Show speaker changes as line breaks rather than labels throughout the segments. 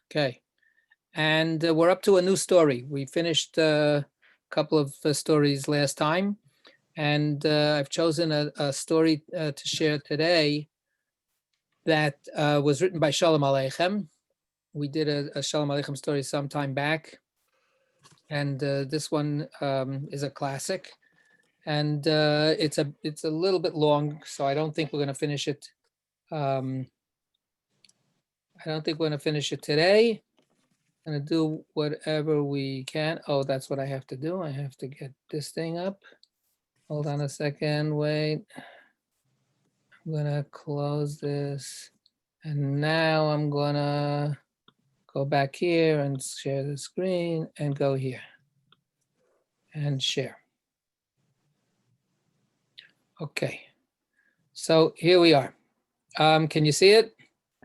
Okay. And we're up to a new story. We finished a couple of stories last time, and I've chosen a story to share today that was written by Shalom Aleichem. We did a Shalom Aleichem story some time back, and this one is a classic, and it's a little bit long, so I don't think we're going to finish it. I don't think we're going to finish it today. I'm going to do whatever we can. Oh, that's what I have to do. I have to get this thing up. Hold on a second. Wait. I'm going to close this. And now I'm going to go back here and share the screen and go here and share. Okay. So here we are. Can you see it?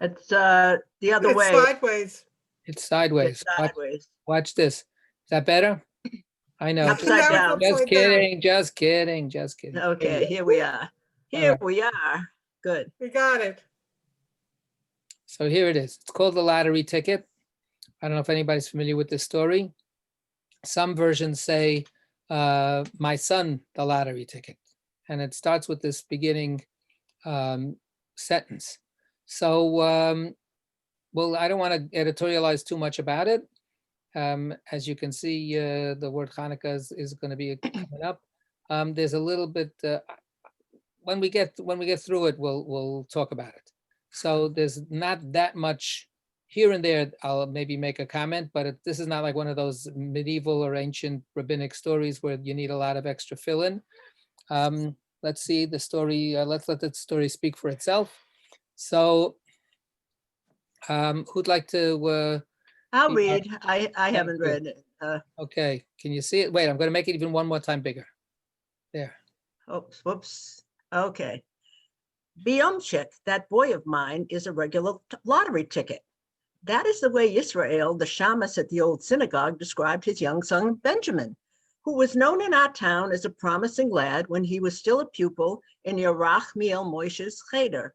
It's the other way.
Sideways.
It's sideways.
It's sideways.
Watch this. Is that better? I know.
Upside down.
Just kidding. Just kidding. Just kidding.
Okay, here we are. Here we are. Good.
We got it.
So here it is. It's called the lottery ticket. I don't know if anybody's familiar with this story. Some versions say, my son, the lottery ticket. And it starts with this beginning sentence. So, well, I don't want to editorialize too much about it. As you can see, the word Hanukkah is going to be coming up. There's a little bit, when we get through it, we'll talk about it. So there's not that much here and there. I'll maybe make a comment, but this is not like one of those medieval or ancient rabbinic stories where you need a lot of extra fill-in. Let's see the story. Let's let the story speak for itself. So who'd like to?
I'll read. I haven't read it.
Okay, can you see it? Wait, I'm going to make it even one more time bigger. There.
Oops, whoops. Okay. Biomchik, that boy of mine, is a regular lottery ticket. That is the way Israel, the shamus at the old synagogue, described his young son Benjamin, who was known in our town as a promising lad when he was still a pupil in Yerach Miel Moshe's cheder.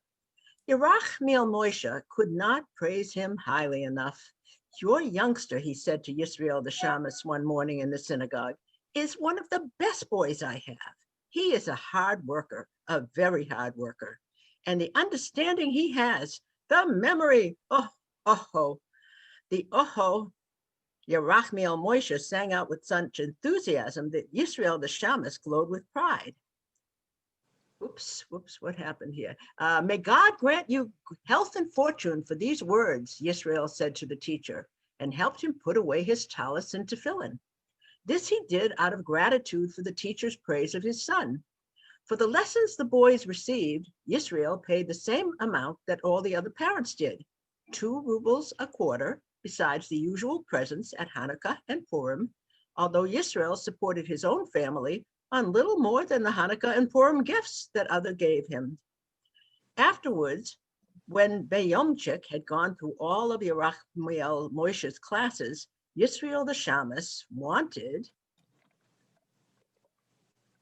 Yerach Miel Moshe could not praise him highly enough. Your youngster, he said to Yisrael the shamus one morning in the synagogue, is one of the best boys I have. He is a hard worker, a very hard worker. And the understanding he has, the memory, the Yerach Miel Moshe sang out with such enthusiasm that Yisrael the shamus glowed with pride. Whoops, what happened here? May God grant you health and fortune for these words, Yisrael said to the teacher, and helped him put away his tallis and tefillin. This he did out of gratitude for the teacher's praise of his son. For the lessons the boys received, Yisrael paid the same amount that all the other parents did, 2 rubles a quarter, besides the usual presents at Hanukkah and Purim, although Yisrael supported his own family on little more than the Hanukkah and Purim gifts that others gave him. Afterwards, when Beyomchik had gone through all of Yerach Miel Moshe's classes, Yisrael the shamus wanted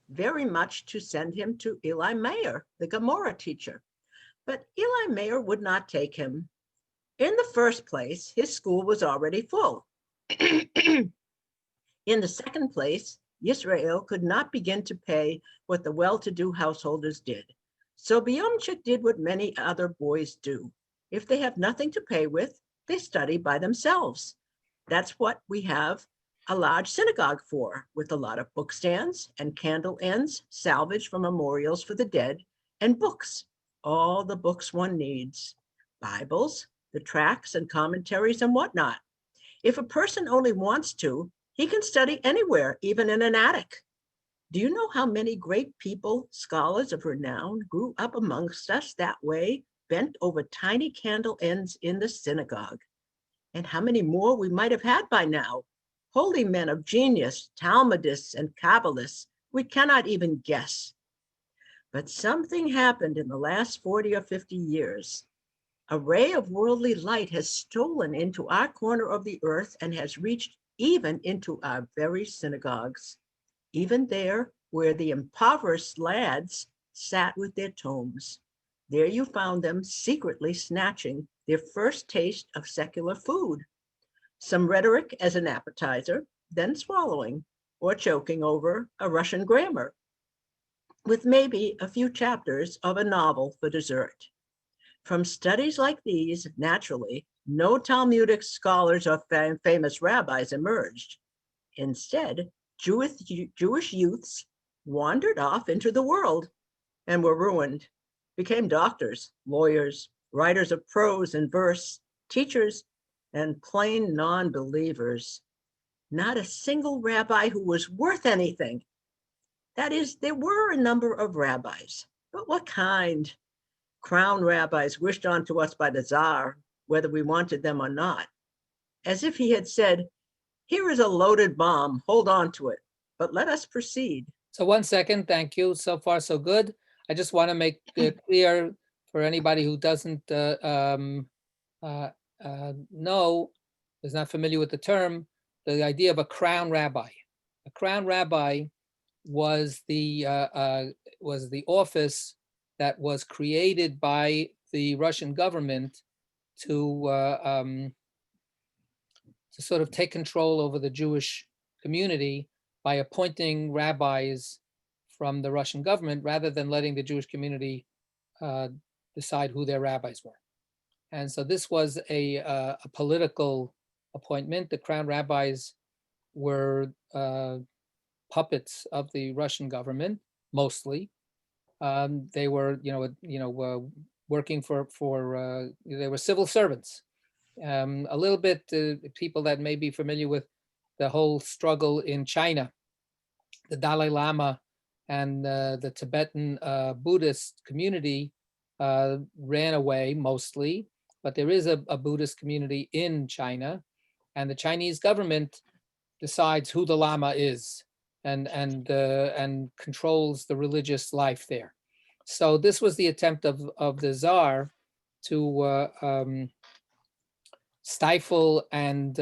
very much to send him to Eli Meir, the Gemara teacher. But Eli Meir would not take him. In the first place, his school was already full. In the second place, Yisrael could not begin to pay what the well-to-do householders did. So Biomchik did what many other boys do. If they have nothing to pay with, they study by themselves. That's what we have a large synagogue for, with a lot of book stands and candle ends salvaged from memorials for the dead, and books, all the books one needs, Bibles, the tracts and commentaries and whatnot. If a person only wants to, he can study anywhere, even in an attic. Do you know how many great people, scholars of renown, grew up amongst us that way, bent over tiny candle ends in the synagogue? And how many more we might have had by now? Holy men of genius, Talmudists and Kabbalists, we cannot even guess. But something happened in the last 40 or 50 years. A ray of worldly light has stolen into our corner of the earth and has reached even into our very synagogues, even there where the impoverished lads sat with their tomes. There you found them secretly snatching their first taste of secular food some rhetoric as an appetizer, then swallowing or choking over a Russian grammar, with maybe a few chapters of a novel for dessert. From studies like these, naturally, no Talmudic scholars or famous rabbis emerged. Instead, Jewish youths wandered off into the world and were ruined, became doctors, lawyers, writers of prose and verse, teachers, and plain non-believers. Not a single rabbi who was worth anything. That is, there were a number of rabbis, but what kind? Crown rabbis wished on to us by the Tsar, whether we wanted them or not, as if he had said, "Here is a loaded bomb, hold on to it, but let us proceed."
So 1 second, thank you. So far, so good. I just want to make clear for anybody who doesn't know, is not familiar with the term, the idea of a crown rabbi. A crown rabbi was the office that was created by the Russian government to sort of take control over the Jewish community by appointing rabbis from the Russian government rather than letting the Jewish community decide who their rabbis were. And so this was a political appointment. The crown rabbis were puppets of the Russian government, mostly. They were, working for they were civil servants. A little bit, people that may be familiar with the whole struggle in China, the Dalai Lama and the Tibetan Buddhist community ran away mostly, but there is a Buddhist community in China, and the Chinese government decides who the Lama is and controls the religious life there. So this was the attempt of the Tsar to stifle and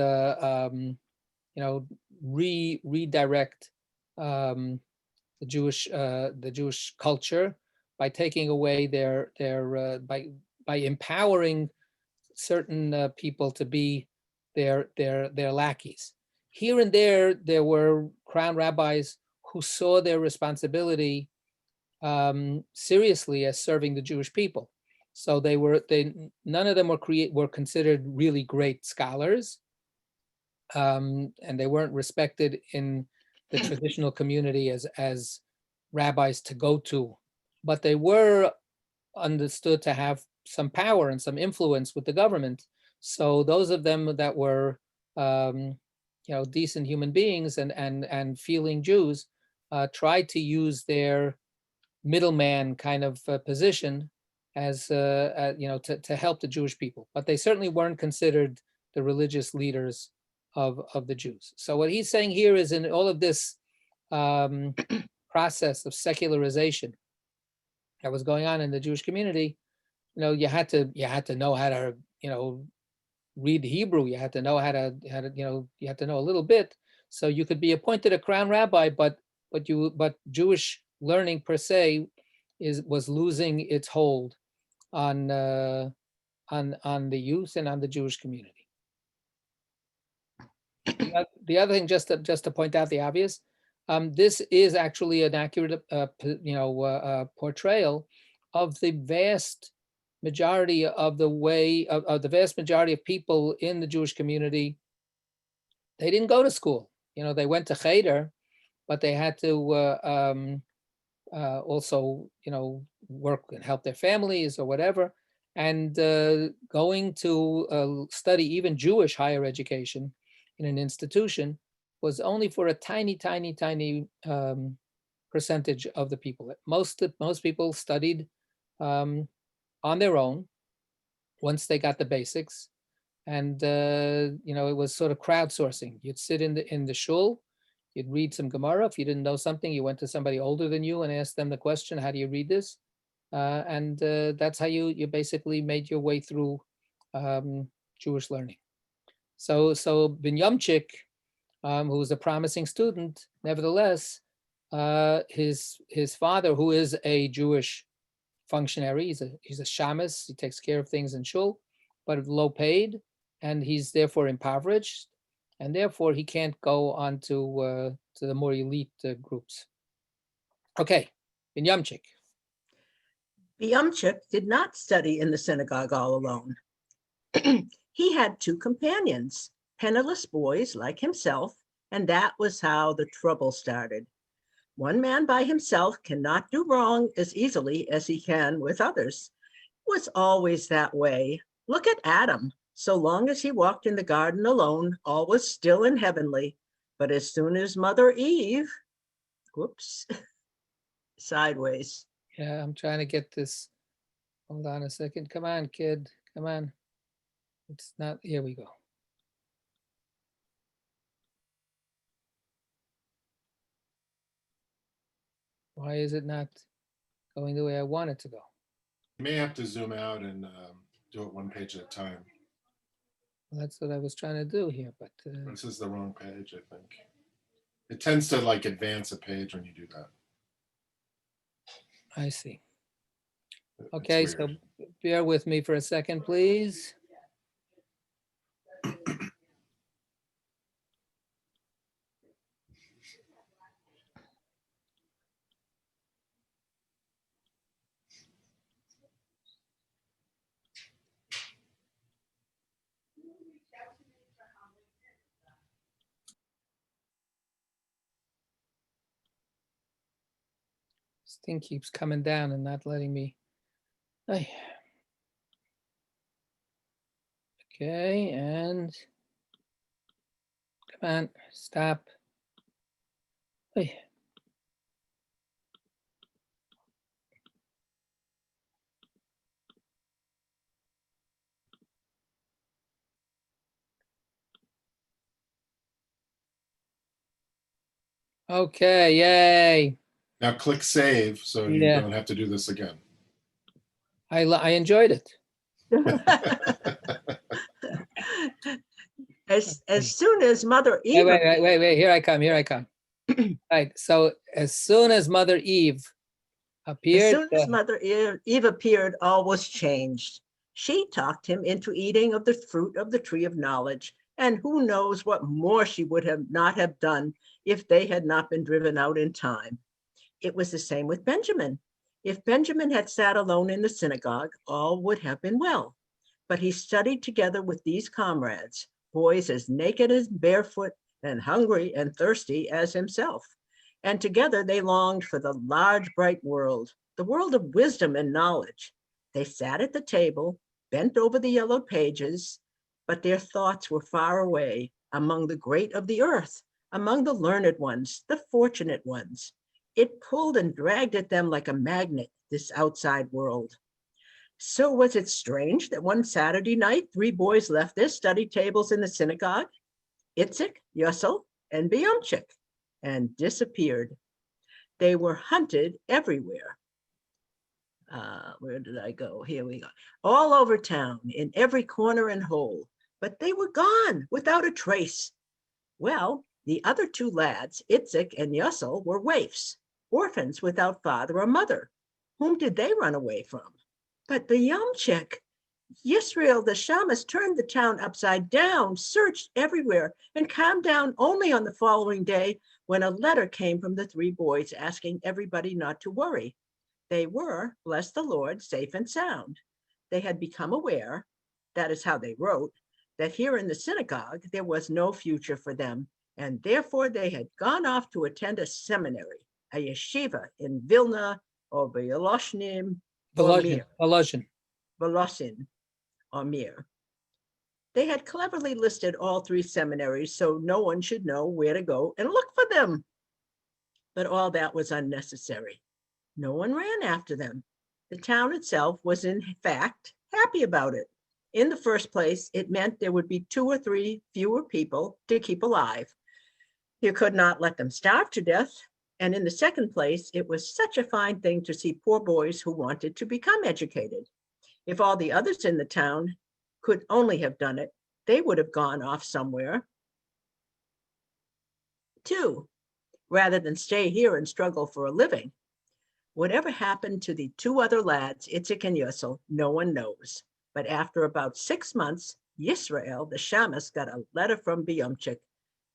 redirect the Jewish culture by taking away their by empowering certain people to be their lackeys. Here and there were crown rabbis who saw their responsibility seriously as serving the Jewish people. So none of them were considered really great scholars, and they weren't respected in the traditional community as rabbis to go to, but they were understood to have some power and some influence with the government. So those of them that were decent human beings and feeling Jews tried to use their middleman kind of position as to help the Jewish people, but they certainly weren't considered the religious leaders of the Jews. So what he's saying here is, in all of this process of secularization that was going on in the Jewish community, you had to know how to read Hebrew. You had to know how to you had to know a little bit, so you could be appointed a crown rabbi, but Jewish learning per se was losing its hold on the youth and on the Jewish community. The other thing, just to point out the obvious, this is actually an accurate portrayal of the vast majority of the vast majority of people in the Jewish community. They didn't go to school. They went to cheder, but they had to also work and help their families or whatever, and going to study even Jewish higher education in an institution was only for a tiny percentage of the people. Most people studied on their own once they got the basics, and it was sort of crowdsourcing. You'd sit in the shul, you'd read some Gemara. If you didn't know something, you went to somebody older than you and asked them the question, how do you read this? And that's how you basically made your way through Jewish learning. So Binyamchik, who was a promising student, nevertheless, his father, who is a Jewish functionary, he's a shamus, he takes care of things in shul, but low paid, and he's therefore impoverished. and therefore he can't go on to the more elite groups. Okay, Binyamchik.
Biumchik did not study in the synagogue all alone. He had two companions, penniless boys like himself, and that was how the trouble started. One man by himself cannot do wrong as easily as he can with others. It was always that way. Look at Adam. So long as he walked in the garden alone, all was still and heavenly. But as soon as Mother Eve, whoops, sideways.
Yeah, I'm trying to get this. Hold on a second. Come on, kid. Come on. It's not, here we go. Why is it not going the way I want it to go?
You may have to zoom out and do it one page at a time.
Well, that's what I was trying to do here, but
This is the wrong page, I think. It tends to like advance a page when you do that.
I see.
It's
Okay, so
weird.
bear with me for a second, please. This thing keeps coming down and not letting me. Ay. Okay, and come on, stop. Ay. Okay, yay.
Now click save so you
Yeah.
don't have to do this again.
I enjoyed it.
As soon as Mother Eve,
Wait, here I come. Right, so as soon as Mother Eve
as
appeared,
soon as Mother Eve appeared, all was changed. She talked him into eating of the fruit of the tree of knowledge, and who knows what more she would have not have done if they had not been driven out in time. It was the same with Benjamin. If Benjamin had sat alone in the synagogue, all would have been well. But he studied together with these comrades, boys as naked and barefoot and hungry and thirsty as himself. And together they longed for the large, bright world, the world of wisdom and knowledge. They sat at the table, bent over the yellow pages, but their thoughts were far away, among the great of the earth, among the learned ones, the fortunate ones. It pulled and dragged at them like a magnet, this outside world. So was it strange that one Saturday night, three boys left their study tables in the synagogue, Itzik, Yussel, and Biumchik, and disappeared. They were hunted everywhere. Where did I go? Here we go. All over town, in every corner and hole, but they were gone without a trace. Well, the other two lads, Itzik and Yussel, were waifs, orphans without father or mother. Whom did they run away from? But Biumchik, Yisrael the Shamus turned the town upside down, searched everywhere, and calmed down only on the following day when a letter came from the three boys asking everybody not to worry. They were, bless the Lord, safe and sound. They had become aware, that is how they wrote, that here in the synagogue there was no future for them, and therefore they had gone off to attend a seminary, a yeshiva in Vilna or Voloshin or Mir. They had cleverly listed all three seminaries so no one should know where to go and look for them. But all that was unnecessary. No one ran after them. The town itself was in fact happy about it. In the first place, it meant there would be 2 or 3 fewer people to keep alive. You could not let them starve to death. And in the second place, it was such a fine thing to see poor boys who wanted to become educated. If all the others in the town could only have done it, they would have gone off somewhere too, rather than stay here and struggle for a living. Whatever happened to the 2 other lads, Itzik and Yussel, no one knows. But after about 6 months, Yisrael, the shamus, got a letter from Biyomchik,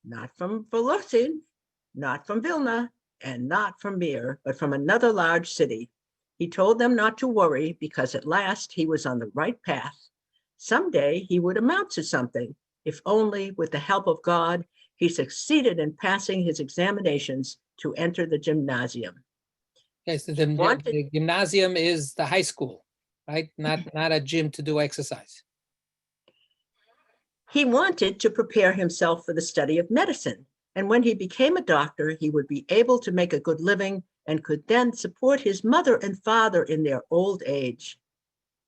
not from Volocin, not from Vilna, and not from Mir, but from another large city. He told them not to worry because at last he was on the right path. Someday he would amount to something, if only with the help of God he succeeded in passing his examinations to enter the gymnasium.
Okay, so
wanted-
the gymnasium is the high school, right? Not a gym to do exercise.
He wanted to prepare himself for the study of medicine, and when he became a doctor, he would be able to make a good living and could then support his mother and father in their old age.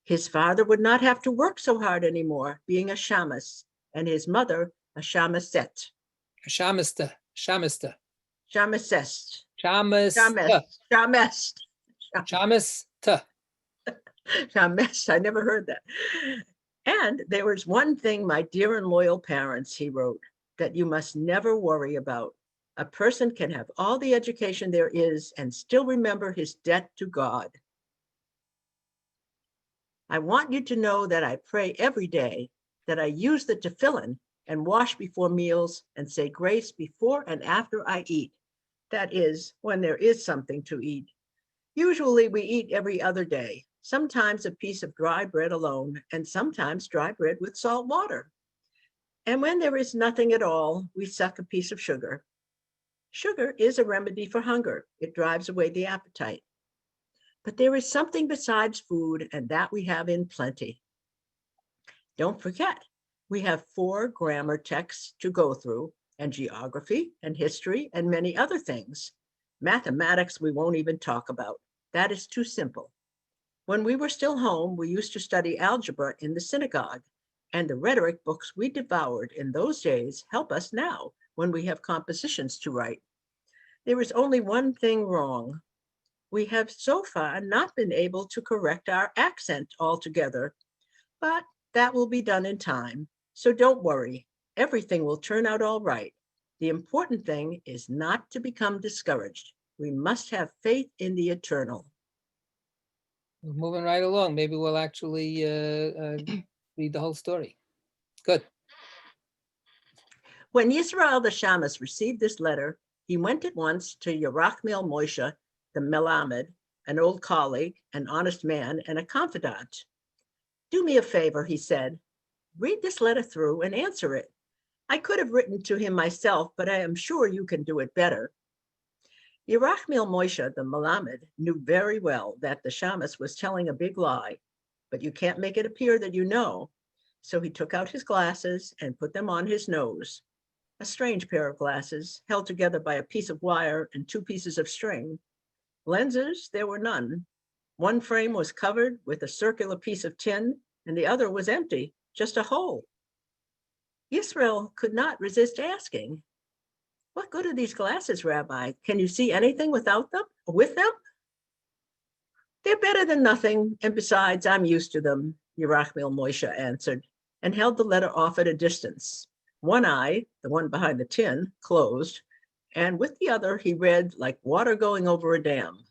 His father would not have to work so hard anymore, being a shamus, and his mother a shamaset.
Shamista.
Shamasest.
Shamista.
Shamest.
Shamista.
Shames. I never heard that. And there was one thing, my dear and loyal parents, he wrote, that you must never worry about. A person can have all the education there is and still remember his debt to God. I want you to know that I pray every day, that I use the tefillin and wash before meals and say grace before and after I eat. That is, when there is something to eat. Usually we eat every other day, sometimes a piece of dry bread alone, and sometimes dry bread with salt water. And when there is nothing at all, we suck a piece of sugar. Sugar is a remedy for hunger. It drives away the appetite. But there is something besides food, and that we have in plenty. Don't forget, we have 4 grammar texts to go through, and geography and history and many other things. Mathematics we won't even talk about. That is too simple. When we were still home, we used to study algebra in the synagogue, and the rhetoric books we devoured in those days help us now when we have compositions to write. There is only one thing wrong. We have so far not been able to correct our accent altogether, but that will be done in time. So don't worry, everything will turn out all right. The important thing is not to become discouraged. We must have faith in the eternal.
We're moving right along. Maybe we'll actually read the whole story. Good.
When Yisrael the Shamus received this letter, he went at once to Yerachmiel Moshe, the Melamed, an old colleague, an honest man, and a confidant. Do me a favor, he said. Read this letter through and answer it. I could have written to him myself, but I am sure you can do it better. Yerachmiel Moshe, the Melamed, knew very well that the Shamus was telling a big lie, but you can't make it appear that you know. So he took out his glasses and put them on his nose. A strange pair of glasses, held together by a piece of wire and 2 pieces of string. Lenses, there were none. One frame was covered with a circular piece of tin, and the other was empty, just a hole. Yisrael could not resist asking, what good are these glasses, Rabbi? Can you see anything without them, with them? They're better than nothing, and besides, I'm used to them, Yerachmiel Moshe answered, and held the letter off at a distance. One eye, the one behind the tin, closed, and with the other he read like water going over a dam,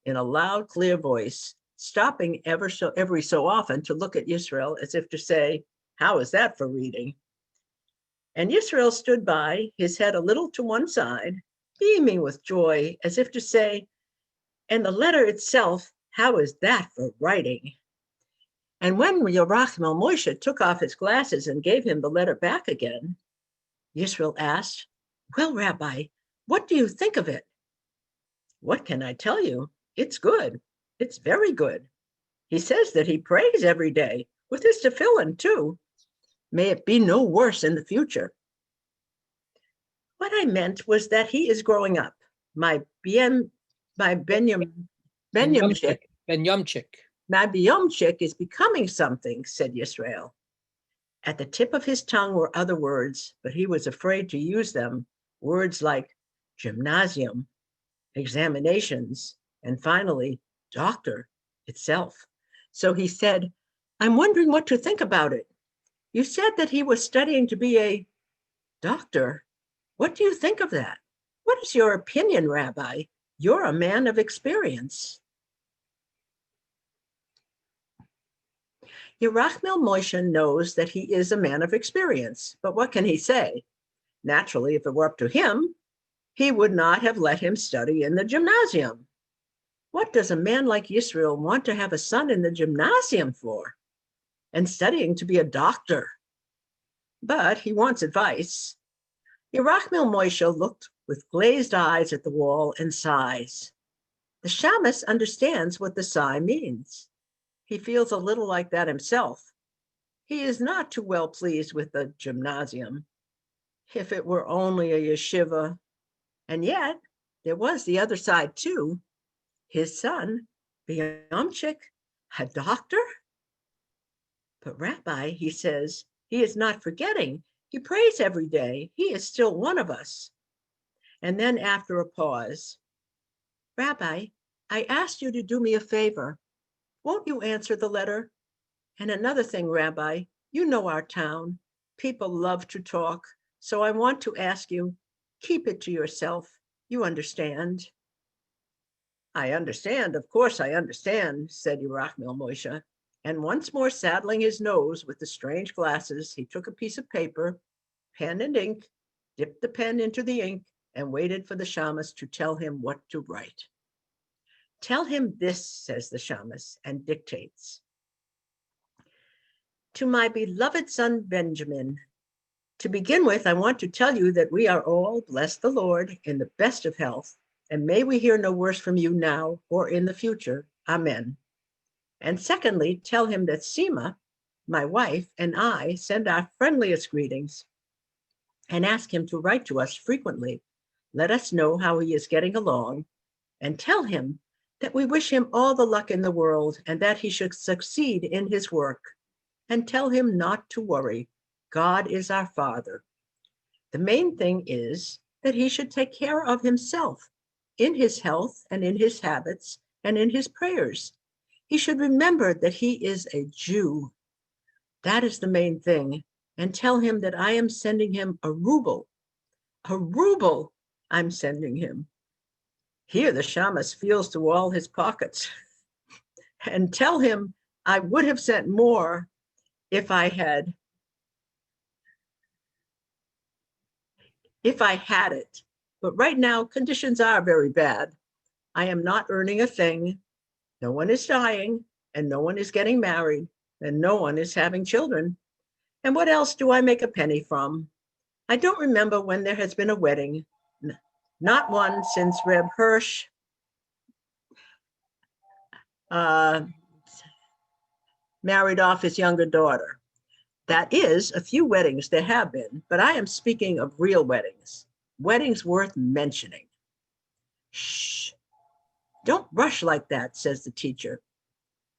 in a loud, clear voice, stopping every so often to look at Yisrael as if to say, how is that for reading? And Yisrael stood by, his head a little to one side, beaming with joy, as if to say, and the letter itself, how is that for writing? And when Yerachmiel Moshe took off his glasses and gave him the letter back again, Yisrael asked, well, Rabbi, what do you think of it? What can I tell you? It's good. It's very good. He says that he prays every day, with his tefillin too. May it be no worse in the future. What I meant was that he is growing up. My Benyamchik is becoming something, said Yisrael. At the tip of his tongue were other words, but he was afraid to use them, words like gymnasium, examinations, and finally, doctor itself. So he said, I'm wondering what to think about it. You said that he was studying to be a doctor. What do you think of that? What is your opinion, Rabbi? You're a man of experience. Yerachmiel Moshe knows that he is a man of experience, but what can he say? Naturally, if it were up to him, he would not have let him study in the gymnasium. What does a man like Yisrael want to have a son in the gymnasium for? And studying to be a doctor? But he wants advice. Yerachmiel Moshe looked with glazed eyes at the wall and sighs. The Shamus understands what the sigh means. He feels a little like that himself. He is not too well pleased with the gymnasium. If it were only a yeshiva. And yet, there was the other side too. His son, Biyamchik, a doctor? But Rabbi, he says, he is not forgetting. He prays every day. He is still one of us. And then after a pause, Rabbi, I asked you to do me a favor. Won't you answer the letter? And another thing, Rabbi, you know our town. People love to talk. So I want to ask you, keep it to yourself. You understand. I understand. Of course I understand, said Yerachmiel Moshe. And once more saddling his nose with the strange glasses, he took a piece of paper, pen and ink, dipped the pen into the ink, and waited for the Shamus to tell him what to write. Tell him this, says the Shamus, and dictates. To my beloved son Benjamin, to begin with, I want to tell you that we are all, bless the Lord, in the best of health, and may we hear no worse from you now or in the future. Amen. And secondly, tell him that Sima, my wife, and I send our friendliest greetings and ask him to write to us frequently. Let us know how he is getting along, and tell him that we wish him all the luck in the world and that he should succeed in his work. And tell him not to worry. God is our Father. The main thing is that he should take care of himself in his health and in his habits and in his prayers. He should remember that he is a Jew. That is the main thing. And tell him that I am sending him a ruble. A ruble I'm sending him. Here the Shamus feels to all his pockets. And tell him I would have sent more if I had it. But right now, conditions are very bad. I am not earning a thing. No one is dying, and no one is getting married, and no one is having children. And what else do I make a penny from? I don't remember when there has been a wedding. Not one since Reb Hirsch married off his younger daughter. That is, a few weddings there have been, but I am speaking of real weddings, weddings worth mentioning. Shh, don't rush like that, says the teacher.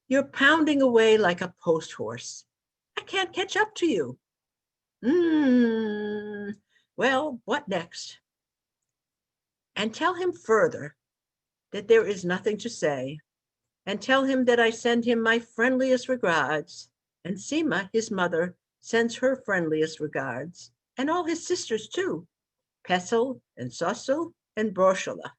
You're pounding away like a post horse. I can't catch up to you. Well, what next? And tell him further that there is nothing to say, and tell him that I send him my friendliest regards, and Sima, his mother, sends her friendliest regards, and all his sisters too, Pesel and Sosel and Brochela.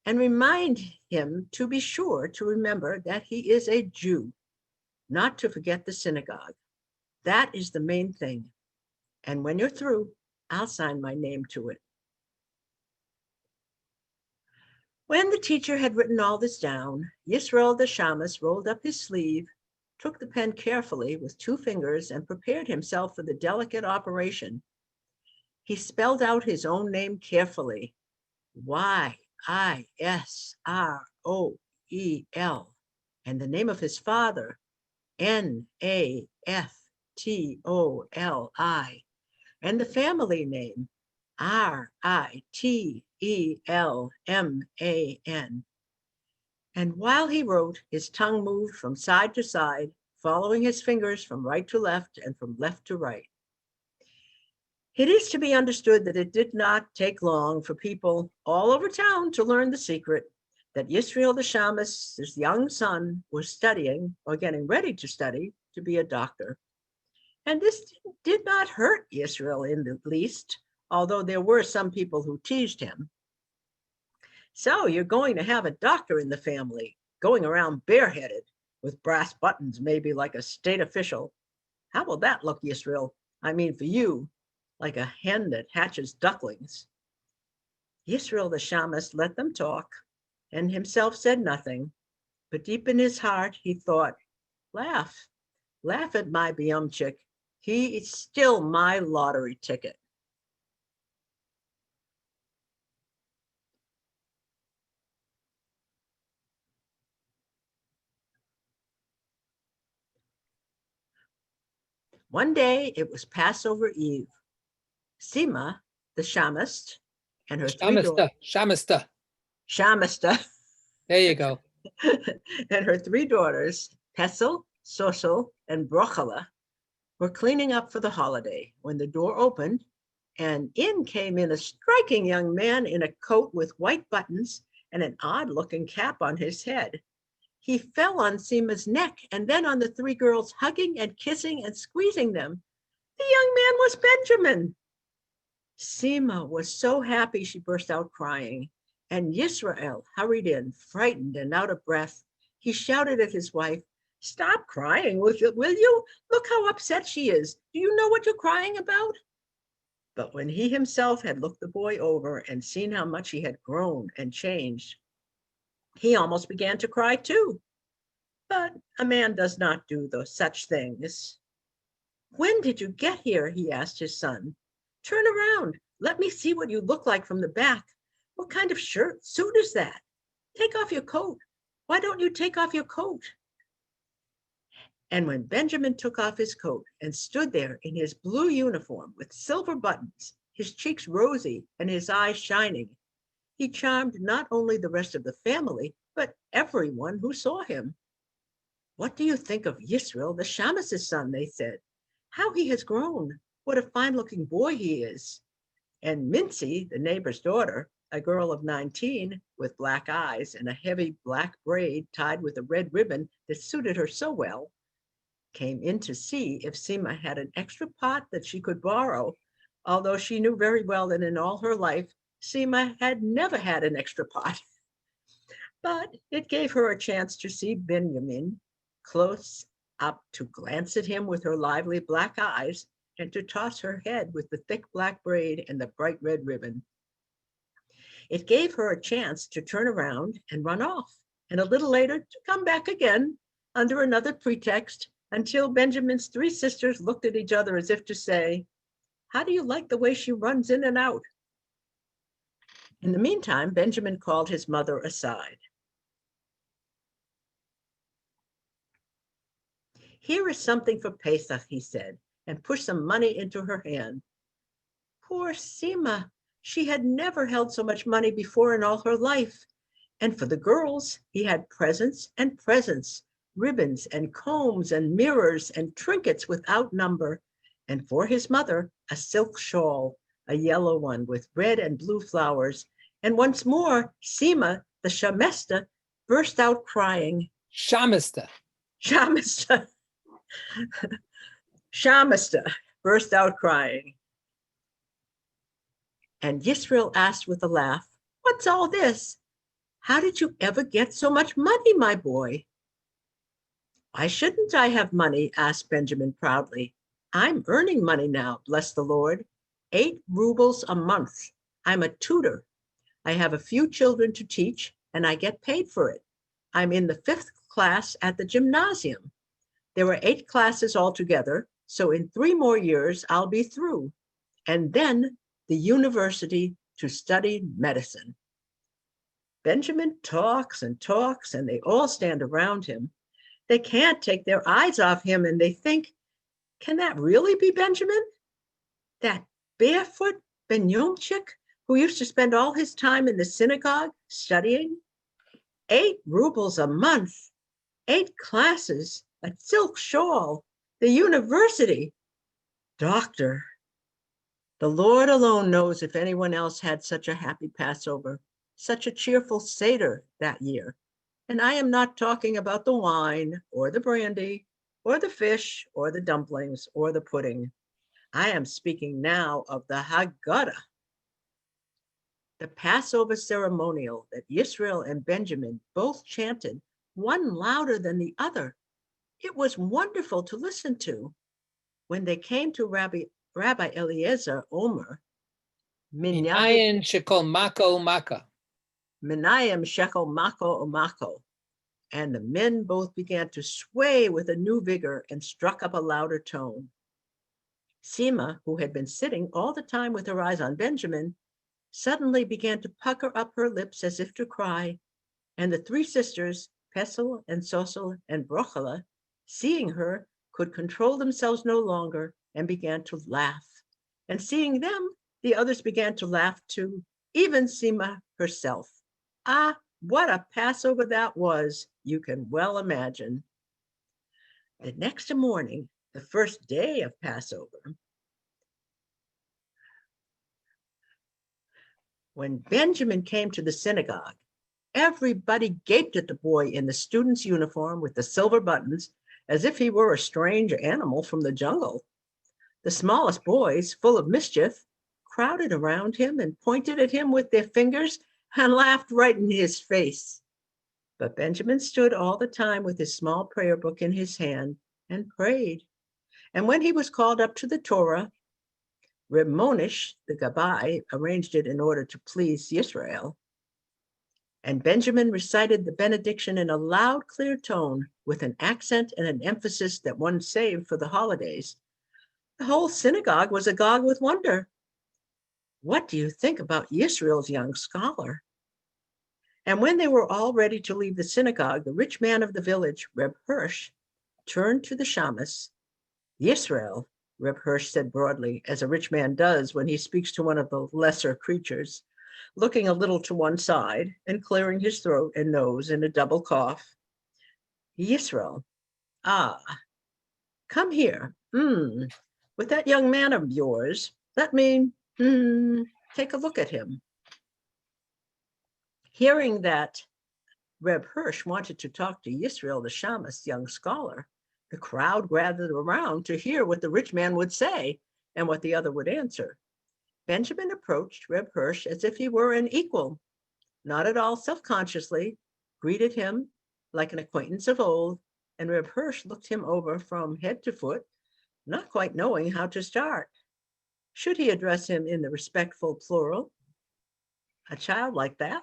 And remind him to be sure to remember that he is a Jew, not to forget the synagogue. That is the main thing. And when you're through, I'll sign my name to it. When the teacher had written all this down, Yisrael the Shamus rolled up his sleeve, took the pen carefully with 2 fingers, and prepared himself for the delicate operation. He spelled out his own name carefully, Y-I-S-R-O-E-L, and the name of his father, N-A-F-T-O-L-I, and the family name, R-I-T-E-L-M-A-N. And while he wrote, his tongue moved from side to side, following his fingers from right to left and from left to right. It is to be understood that it did not take long for people all over town to learn the secret that Yisrael the Shamus, his young son, was studying or getting ready to study to be a doctor. And this did not hurt Yisrael in the least, although there were some people who teased him. So you're going to have a doctor in the family, going around bareheaded. with brass buttons, maybe like a state official. How will that look, Yisrael? I mean, for you, like a hen that hatches ducklings. Yisrael the Shamus let them talk, and himself said nothing, but deep in his heart he thought, laugh at my Biumchik. He is still my lottery ticket. One day it was Passover Eve. Sima, the Shamist, and her three daughters,
Shamista. There you go.
and her three daughters, Pesel, Sosel, and Brochala, were cleaning up for the holiday when the door opened, and in came a striking young man in a coat with white buttons and an odd-looking cap on his head. He fell on Sima's neck and then on the three girls, hugging and kissing and squeezing them. The young man was Benjamin. Sima was so happy she burst out crying, and Yisrael hurried in, frightened and out of breath. He shouted at his wife, "Stop crying, will you? Look how upset she is. Do you know what you're crying about?" But when he himself had looked the boy over and seen how much he had grown and changed, he almost began to cry too. But a man does not do such things. "When did you get here?" he asked his son. "Turn around. Let me see what you look like from the back. What kind of suit is that? Take off your coat. Why don't you take off your coat?" And when Benjamin took off his coat and stood there in his blue uniform with silver buttons, his cheeks rosy and his eyes shining, he charmed not only the rest of the family, but everyone who saw him. "What do you think of Yisrael, the Shamus' son?" they said. "How he has grown. What a fine-looking boy he is." And Mincy, the neighbor's daughter, a girl of 19 with black eyes and a heavy black braid tied with a red ribbon that suited her so well, came in to see if Sima had an extra pot that she could borrow, although she knew very well that in all her life, Sima had never had an extra pot. But it gave her a chance to see Benjamin close up, to glance at him with her lively black eyes, and to toss her head with the thick black braid and the bright red ribbon. It gave her a chance to turn around and run off, and a little later to come back again under another pretext, until Benjamin's three sisters looked at each other as if to say, "How do you like the way she runs in and out?" In the meantime, Benjamin called his mother aside. "Here is something for Pesach," he said, and pushed some money into her hand. Poor Sima, she had never held so much money before in all her life. And for the girls, he had presents and presents, ribbons and combs and mirrors and trinkets without number. And for his mother, a silk shawl, a yellow one with red and blue flowers. And once more, Sima, the Shamesta, burst out crying. Shamista burst out crying. And Yisrael asked with a laugh, "What's all this? How did you ever get so much money, my boy?" "Why shouldn't I have money?" asked Benjamin proudly. "I'm earning money now, bless the Lord. 8 rubles a month. I'm a tutor. I have a few children to teach, and I get paid for it. I'm in the 5th class at the gymnasium. There are 8 classes altogether, so in 3 more years I'll be through. And then the university to study medicine." Benjamin talks and talks, and they all stand around him. They can't take their eyes off him, and they think, can that really be Benjamin? That barefoot Benyomchik who used to spend all his time in the synagogue studying? 8 rubles a month, 8 classes, a silk shawl, the university, doctor. The Lord alone knows if anyone else had such a happy Passover, such a cheerful Seder that year. And I am not talking about the wine or the brandy or the fish or the dumplings or the pudding. I am speaking now of the Haggadah. The Passover ceremonial that Yisrael and Benjamin both chanted one louder than the other. It was wonderful to listen to. When they came to Rabbi Eliezer Omer,
Minayin shekol mako maka.
Menayim shekel mako omako, and the men both began to sway with a new vigor and struck up a louder tone. Sima, who had been sitting all the time with her eyes on Benjamin, suddenly began to pucker up her lips as if to cry, and the three sisters, Pesel and Sosel and Brochela, seeing her, could control themselves no longer and began to laugh. And seeing them, the others began to laugh too, even Sima herself. Ah, what a Passover that was, you can well imagine. The next morning, the first day of Passover, when Benjamin came to the synagogue, everybody gaped at the boy in the student's uniform with the silver buttons, as if he were a strange animal from the jungle. The smallest boys, full of mischief, crowded around him and pointed at him with their fingers and laughed right in his face. But Benjamin stood all the time with his small prayer book in his hand and prayed. And when he was called up to the Torah, Reb Monish, the Gabbai, arranged it in order to please Yisrael. And Benjamin recited the benediction in a loud, clear tone with an accent and an emphasis that one saved for the holidays. The whole synagogue was agog with wonder. What do you think about Yisrael's young scholar? And when they were all ready to leave the synagogue, the rich man of the village, Reb Hirsch, turned to the Shamus. Yisrael, Reb Hirsch said broadly, as a rich man does when he speaks to one of the lesser creatures, looking a little to one side and clearing his throat and nose in a double cough. Yisrael, come here. With that young man of yours, let me take a look at him. Hearing that Reb Hirsch wanted to talk to Yisrael, the Shamus, young scholar, the crowd gathered around to hear what the rich man would say and what the other would answer. Benjamin approached Reb Hirsch as if he were an equal, not at all self-consciously, greeted him like an acquaintance of old, and Reb Hirsch looked him over from head to foot, not quite knowing how to start. Should he address him in the respectful plural? A child like that?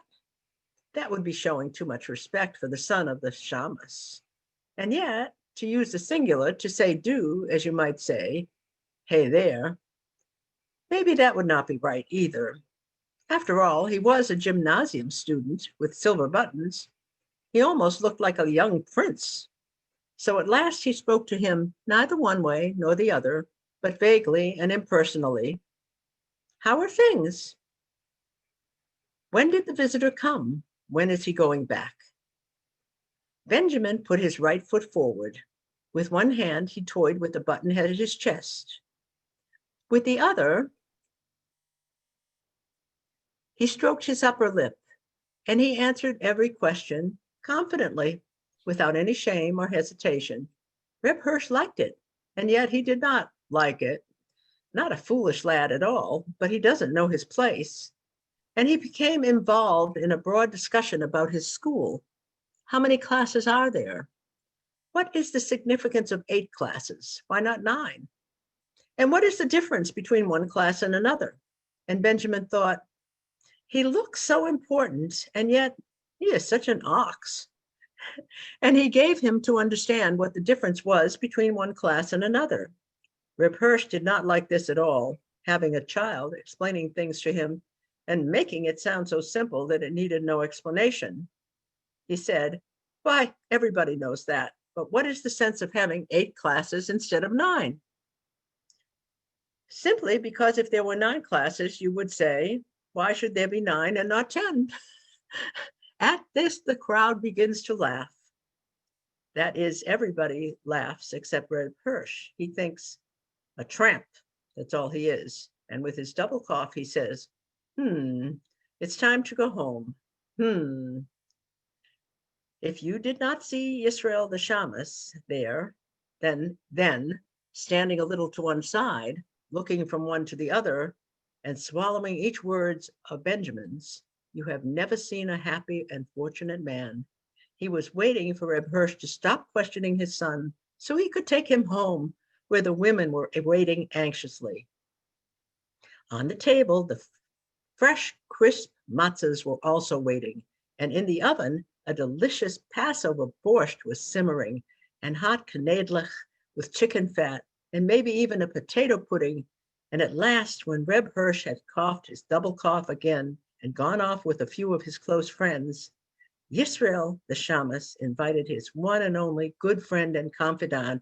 That would be showing too much respect for the son of the Shamus. And yet, to use the singular, to say do, as you might say, hey there, maybe that would not be right either. After all, he was a gymnasium student with silver buttons. He almost looked like a young prince. So at last he spoke to him neither one way nor the other, but vaguely and impersonally. How are things? When did the visitor come? When is he going back? Benjamin put his right foot forward. With one hand, he toyed with the button head at his chest. With the other, he stroked his upper lip, and he answered every question confidently, without any shame or hesitation. Reb Hirsch liked it, and yet he did not like it. Not a foolish lad at all, but he doesn't know his place. And he became involved in a broad discussion about his school. How many classes are there? What is the significance of 8 classes? Why not 9? And what is the difference between one class and another? And Benjamin thought, he looks so important, and yet he is such an ox. And he gave him to understand what the difference was between one class and another. Reb Hirsch did not like this at all, having a child explaining things to him and making it sound so simple that it needed no explanation. He said, why, everybody knows that, but what is the sense of having 8 classes instead of 9? Simply because if there were 9 classes, you would say, why should there be 9 and not 10? At this, the crowd begins to laugh. That is, everybody laughs except Reb Hirsch. He thinks, a tramp, that's all he is. And with his double cough, he says, it's time to go home. If you did not see Yisrael the Shamus there, then, standing a little to one side, looking from one to the other, and swallowing each word of Benjamin's, you have never seen a happy and fortunate man. He was waiting for Reb Hirsch to stop questioning his son so he could take him home, where the women were waiting anxiously. On the table, the fresh, crisp matzahs were also waiting, and in the oven, a delicious Passover borscht was simmering, and hot knedlach with chicken fat, and maybe even a potato pudding. And at last, when Reb Hirsch had coughed his double cough again and gone off with a few of his close friends, Yisrael the Shamus invited his one and only good friend and confidant,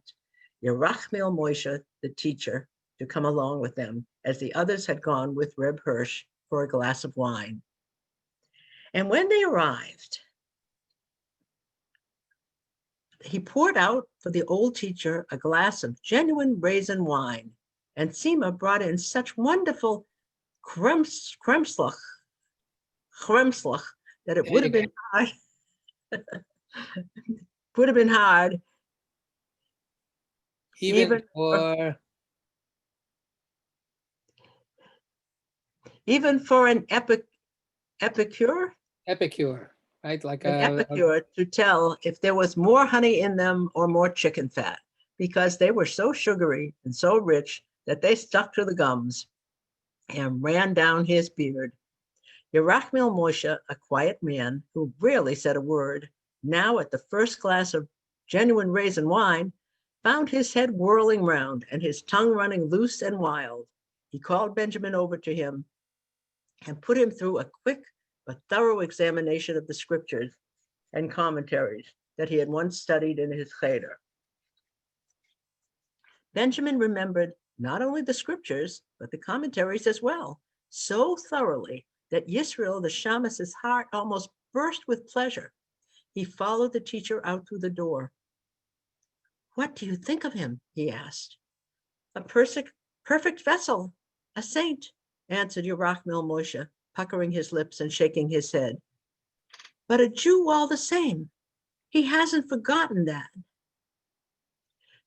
Yerachmiel Moshe, the teacher, to come along with them, as the others had gone with Reb Hirsch for a glass of wine. And when they arrived, he poured out for the old teacher a glass of genuine raisin wine, and Sima brought in such wonderful kremslach that it would have been hard. Would have been hard
even for
an epicure,
right? Like
an epicure to tell if there was more honey in them or more chicken fat, because they were so sugary and so rich that they stuck to the gums and ran down his beard. Yerachmiel Moshe, a quiet man who rarely said a word, now at the first glass of genuine raisin wine, found his head whirling round and his tongue running loose and wild. He called Benjamin over to him and put him through a quick but thorough examination of the scriptures and commentaries that he had once studied in his cheder. Benjamin remembered not only the scriptures, but the commentaries as well, so thoroughly that Yisrael the Shamus's heart almost burst with pleasure. He followed the teacher out through the door. "What do you think of him?" he asked. "A perfect vessel, a saint," answered Yerachmiel Moshe, puckering his lips and shaking his head. "But a Jew all the same. He hasn't forgotten that,"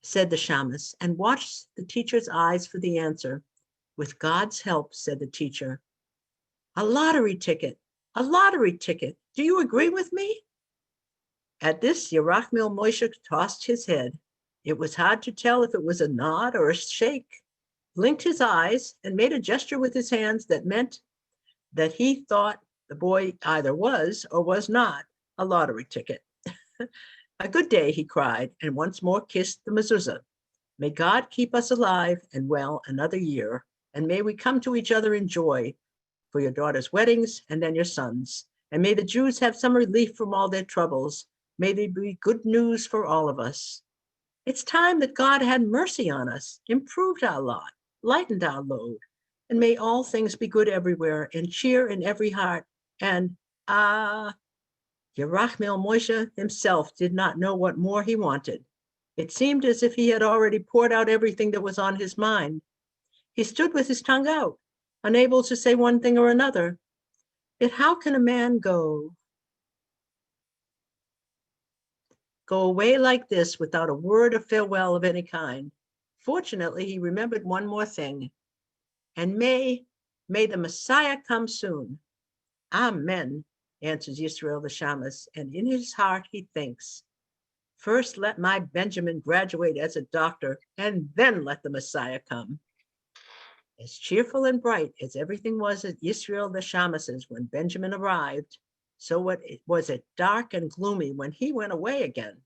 said the Shamus, and watched the teacher's eyes for the answer. "With God's help," said the teacher. "A lottery ticket, a lottery ticket. Do you agree with me?" At this, Yerachmiel Moshe tossed his head. It was hard to tell if it was a nod or a shake, blinked his eyes, and made a gesture with his hands that meant that he thought the boy either was or was not a lottery ticket. "A good day," he cried, and once more kissed the mezuzah. "May God keep us alive and well another year, and may we come to each other in joy for your daughter's weddings and then your son's. And may the Jews have some relief from all their troubles. May there be good news for all of us. It's time that God had mercy on us, improved our lot, lightened our load, and may all things be good everywhere and cheer in every heart. And Yerachmiel Moshe himself did not know what more he wanted. It seemed as if he had already poured out everything that was on his mind. He stood with his tongue out, unable to say one thing or another. Yet how can a man go away like this without a word of farewell of any kind? Fortunately, he remembered one more thing. "And may the Messiah come soon." "Amen," answers Yisrael the Shamus, and in his heart he thinks, "First let my Benjamin graduate as a doctor, and then let the Messiah come." As cheerful and bright as everything was at Yisrael the Shamus's when Benjamin arrived, so was it dark and gloomy when he went away again.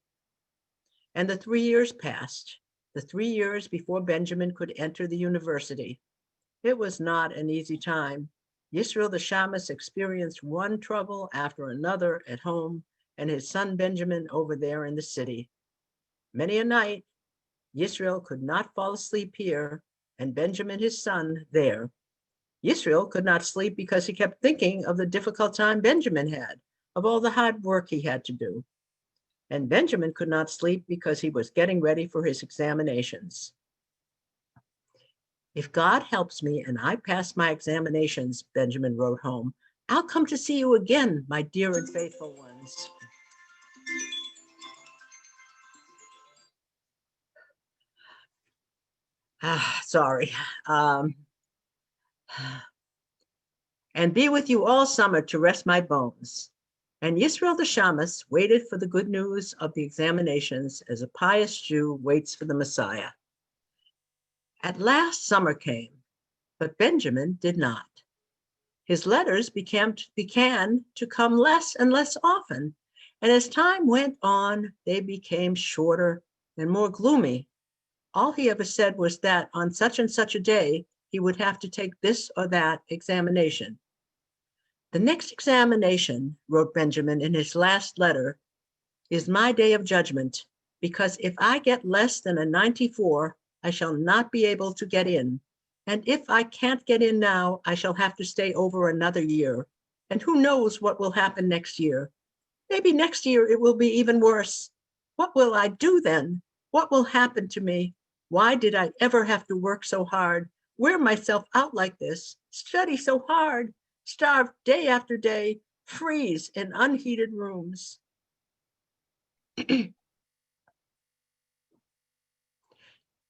And the 3 years passed, the 3 years before Benjamin could enter the university. It was not an easy time. Yisrael the Shamus experienced one trouble after another at home, and his son Benjamin over there in the city. Many a night, Yisrael could not fall asleep here, and Benjamin, his son, there. Yisrael could not sleep because he kept thinking of the difficult time Benjamin had, of all the hard work he had to do. And Benjamin could not sleep because he was getting ready for his examinations. "If God helps me and I pass my examinations," Benjamin wrote home, "I'll come to see you again, my dear and faithful ones." Sorry. "And be with you all summer to rest my bones." And Yisrael the Shamus waited for the good news of the examinations as a pious Jew waits for the Messiah. At last summer came, but Benjamin did not. His letters began to come less and less often, and as time went on, they became shorter and more gloomy. All he ever said was that on such and such a day, he would have to take this or that examination. The next examination, wrote Benjamin in his last letter, is my day of judgment, because if I get less than a 94, I shall not be able to get in. And if I can't get in now, I shall have to stay over another year. And who knows what will happen next year? Maybe next year it will be even worse. What will I do then? What will happen to me? Why did I ever have to work so hard, wear myself out like this, study so hard, starve day after day, freeze in unheated rooms?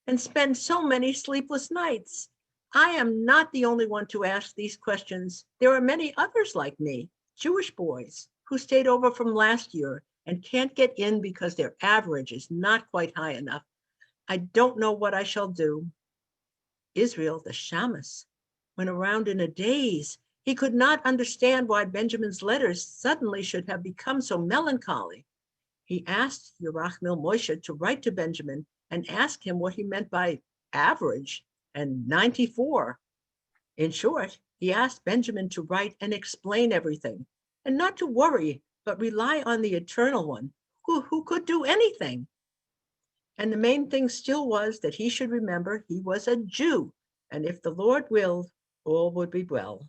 And spend so many sleepless nights? I am not the only one to ask these questions. There are many others like me, Jewish boys, who stayed over from last year and can't get in because their average is not quite high enough. I don't know what I shall do. Israel the Shamus went around in a daze. He could not understand why Benjamin's letters suddenly should have become so melancholy. He asked Yerachmiel Moshe to write to Benjamin and ask him what he meant by average and 94. In short, he asked Benjamin to write and explain everything, and not to worry, but rely on the Eternal One, who could do anything. And the main thing still was that he should remember he was a Jew, and if the Lord willed, all would be well.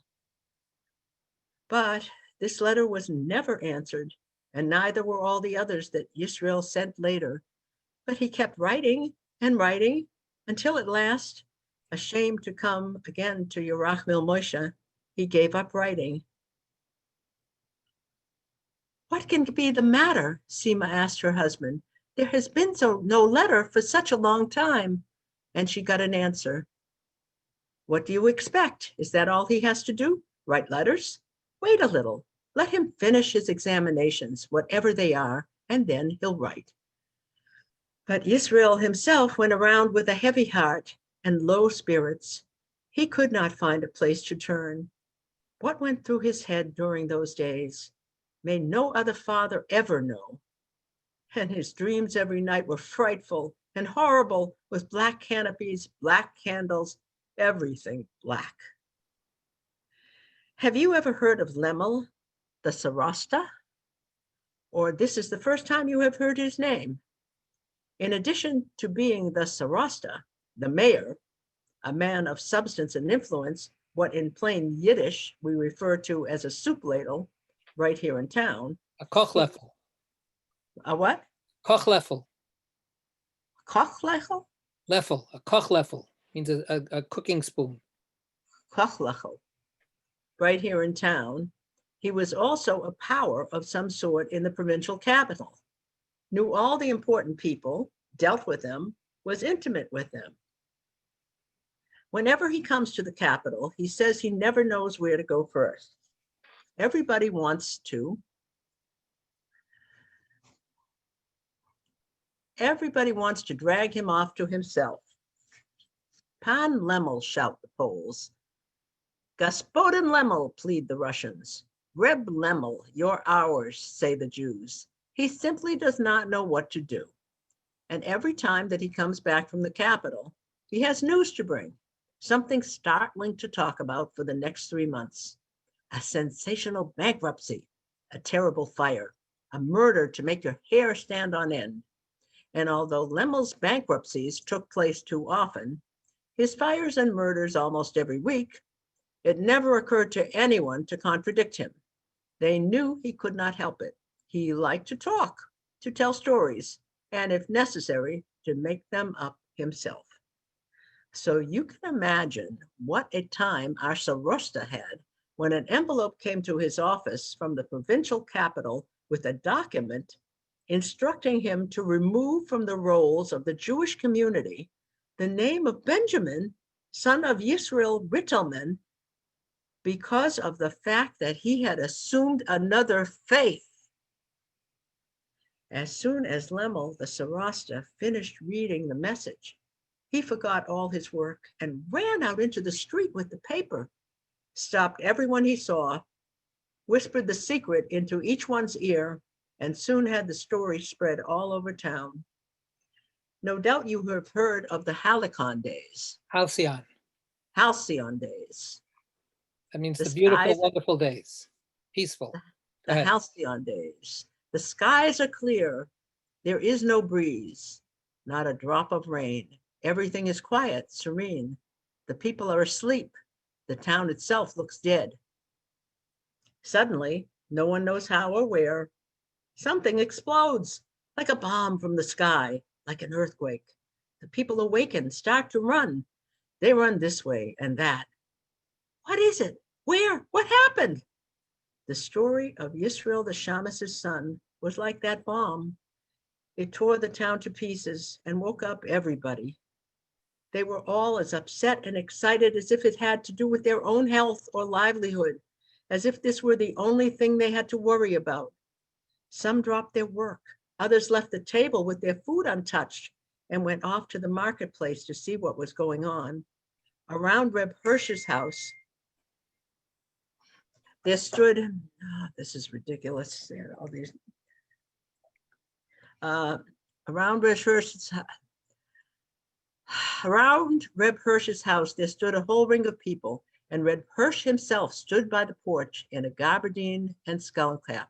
But this letter was never answered, and neither were all the others that Yisrael sent later. But he kept writing and writing until at last, ashamed to come again to Yerachmiel Moshe, he gave up writing. What can be the matter? Sima asked her husband. There has been no letter for such a long time. And she got an answer. What do you expect? Is that all he has to do? Write letters? Wait a little. Let him finish his examinations, whatever they are, and then he'll write. But Yisrael himself went around with a heavy heart and low spirits. He could not find a place to turn. What went through his head during those days may no other father ever know. And his dreams every night were frightful and horrible, with black canopies, black candles, everything black. Have you ever heard of Lemel, the Sarasta? Or this is the first time you have heard his name? In addition to being the Sarasta, the mayor, a man of substance and influence, what in plain Yiddish we refer to as a soup ladle, right here in town.
A kochleffel.
A what?
Kochleffel.
Kochlechel?
Leffel. A kochleffel means a cooking spoon.
Kochlechel. Right here in town. He was also a power of some sort in the provincial capital. Knew all the important people, dealt with them, was intimate with them. Whenever he comes to the capital, he says he never knows where to go first. Everybody wants to drag him off to himself. Pan Lemel, shout the Poles. Gospodin Lemel, plead the Russians. Reb Lemel, you're ours, say the Jews. He simply does not know what to do. And every time that he comes back from the capital, he has news to bring, something startling to talk about for the next 3 months. A sensational bankruptcy, a terrible fire, a murder to make your hair stand on end. And although Lemel's bankruptcies took place too often, his fires and murders almost every week, it never occurred to anyone to contradict him. They knew he could not help it. He liked to talk, to tell stories, and if necessary, to make them up himself. So you can imagine what a time our Sarosta had when an envelope came to his office from the provincial capital with a document instructing him to remove from the rolls of the Jewish community the name of Benjamin, son of Yisrael Rittelman, because of the fact that he had assumed another faith. As soon as Lemel, the Sarasta, finished reading the message, he forgot all his work and ran out into the street with the paper, stopped everyone he saw, whispered the secret into each one's ear, and soon had the story spread all over town. No doubt you have heard of the Halcyon days,
Halcyon.
Halcyon days,
That means
The
the beautiful,
skies-
wonderful days. Peaceful. Go
the
ahead.
Halcyon days. The skies are clear. There is no breeze, not a drop of rain. Everything is quiet, serene. The people are asleep. The town itself looks dead. Suddenly, no one knows how or where, something explodes like a bomb from the sky, like an earthquake. The people awaken, start to run. They run this way and that. What is it? Where? What happened? The story of Yisrael the Shamus' son was like that bomb. It tore the town to pieces and woke up everybody. They were all as upset and excited as if it had to do with their own health or livelihood, as if this were the only thing they had to worry about. Some dropped their work. Others left the table with their food untouched and went off to the marketplace to see what was going on. Around Reb Hirsch's house, there stood, this is ridiculous, all these, around Reb Hirsch's house, there stood a whole ring of people, and Reb Hirsch himself stood by the porch in a gabardine and skull cap.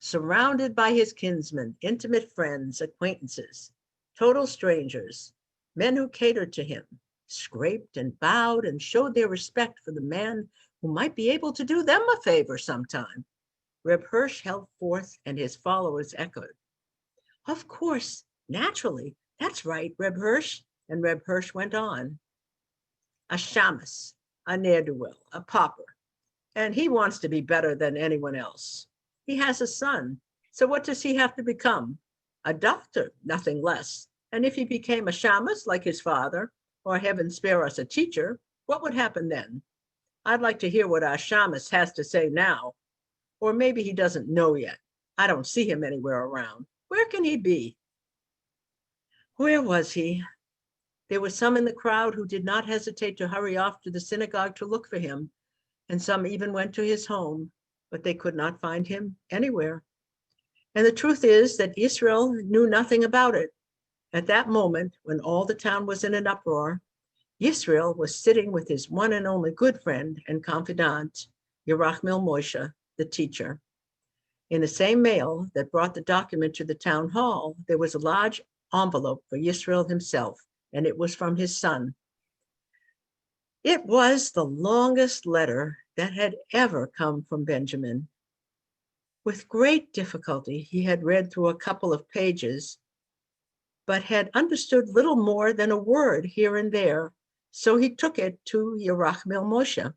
Surrounded by his kinsmen, intimate friends, acquaintances, total strangers, men who catered to him, scraped and bowed and showed their respect for the man who might be able to do them a favor sometime. Reb Hirsch held forth and his followers echoed. Of course, naturally, that's right, Reb Hirsch. And Reb Hirsch went on. A shamus, a ne'er-do-well, a pauper, and he wants to be better than anyone else. He has a son, so what does he have to become? A doctor, nothing less. And if he became a shamus like his father, or heaven spare us a teacher, what would happen then? I'd like to hear what our shamus has to say now. Or maybe he doesn't know yet. I don't see him anywhere around. Where can he be? Where was he? There were some in the crowd who did not hesitate to hurry off to the synagogue to look for him, and some even went to his home, but they could not find him anywhere. And the truth is that Israel knew nothing about it. At that moment, when all the town was in an uproar, Yisrael was sitting with his one and only good friend and confidant, Yerachmiel Moshe, the teacher. In the same mail that brought the document to the town hall, there was a large envelope for Yisrael himself, and it was from his son. It was the longest letter that had ever come from Benjamin. With great difficulty, he had read through a couple of pages, but had understood little more than a word here and there, so he took it to Yerachmiel Moshe.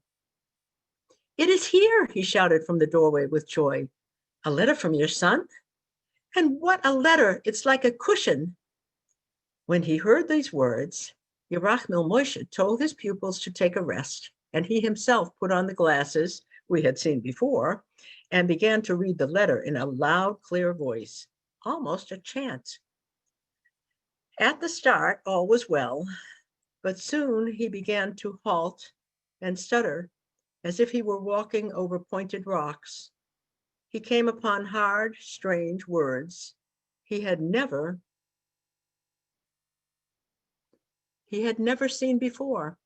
It is here, he shouted from the doorway with joy. A letter from your son? And what a letter! It's like a cushion. When he heard these words, Yerachmiel Moshe told his pupils to take a rest, and he himself put on the glasses we had seen before and began to read the letter in a loud, clear voice, almost a chant. At the start, all was well, but soon he began to halt and stutter as if he were walking over pointed rocks. He came upon hard, strange words he had never seen before.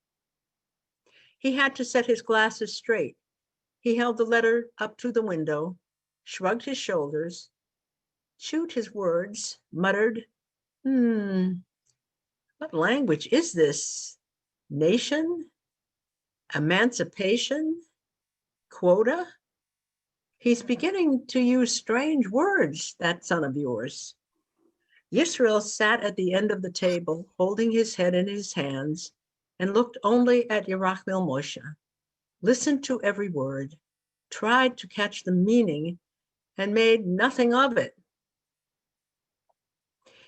He had to set his glasses straight. He held the letter up to the window, shrugged his shoulders, chewed his words, muttered, what language is this? Nation? Emancipation? Quota? He's beginning to use strange words, that son of yours. Yisrael sat at the end of the table, holding his head in his hands, and looked only at Yerachmiel Moshe, listened to every word, tried to catch the meaning, and made nothing of it.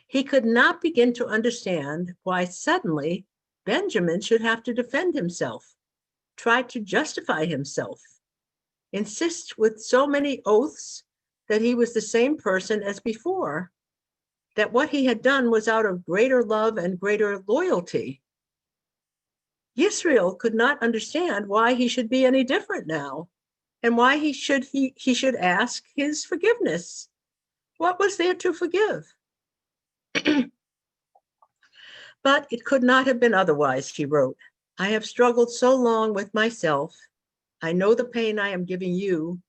He could not begin to understand why suddenly Benjamin should have to defend himself, try to justify himself, insist with so many oaths that he was the same person as before, that what he had done was out of greater love and greater loyalty. Yisrael could not understand why he should be any different now, and why he should ask his forgiveness. What was there to forgive? But it could not have been otherwise, she wrote. I have struggled so long with myself. I know the pain I am giving you,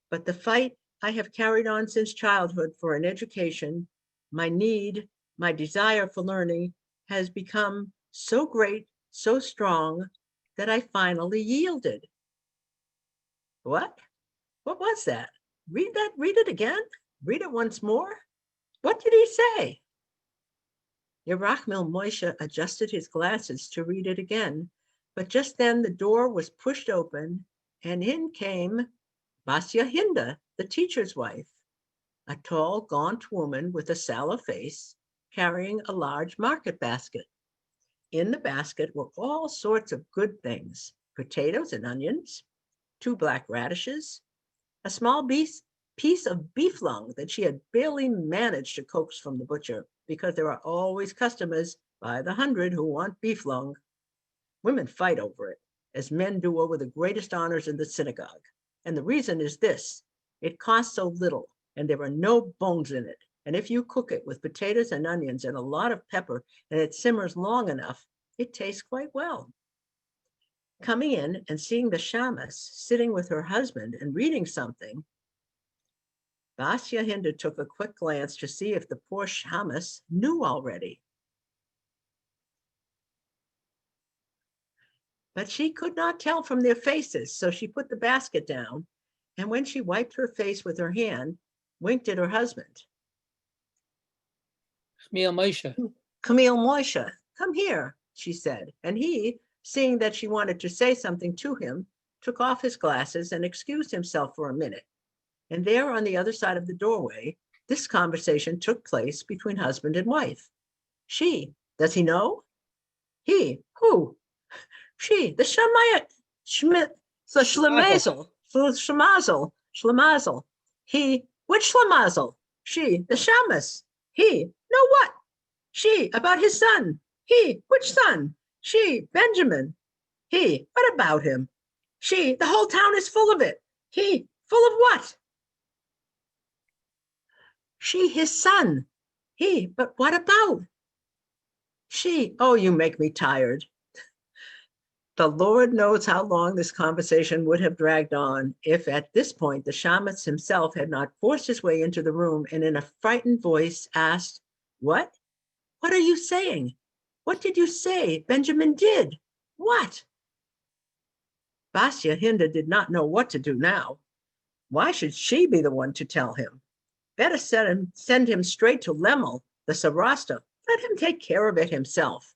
but the fight I have carried on since childhood for an education, my need, my desire for learning has become so great, so strong, that I finally yielded. What? What was that? Read it again. Read it once more. What did he say? Yerachmiel Moshe adjusted his glasses to read it again, but just then the door was pushed open, and in came Basya Hinda, the teacher's wife, a tall, gaunt woman with a sallow face, carrying a large market basket. In the basket were all sorts of good things: potatoes and onions, 2 black radishes, a small piece of beef lung that she had barely managed to coax from the butcher, because there are always customers by the hundred who want beef lung. Women fight over it, as men do over the greatest honors in the synagogue. And the reason is this: it costs so little, and there are no bones in it. And if you cook it with potatoes and onions and a lot of pepper, and it simmers long enough, it tastes quite well. Coming in and seeing the shamus sitting with her husband and reading something, Basya Hinda took a quick glance to see if the poor shamus knew already. But she could not tell from their faces, so she put the basket down, and when she wiped her face with her hand, winked at her husband.
Shmuel Moshe.
Camille Moshe, come here, she said, and he, seeing that she wanted to say something to him, took off his glasses and excused himself for a minute. And there on the other side of the doorway, this conversation took place between husband and wife. She, does he know? He, who? She, the Schlemazel. He, which Schlemazel? She, the shamus. He, no what? She, about his son. He, which son? She, Benjamin. He, what about him? She, the whole town is full of it. He, full of what? She, his son. He, but what about? She, oh, you make me tired. The Lord knows how long this conversation would have dragged on if at this point the shamus himself had not forced his way into the room and in a frightened voice asked, what? What are you saying? What did you say Benjamin did? What? Basya Hinda did not know what to do now. Why should she be the one to tell him? Better send him straight to Lemel, the Sarasta. Let him take care of it himself.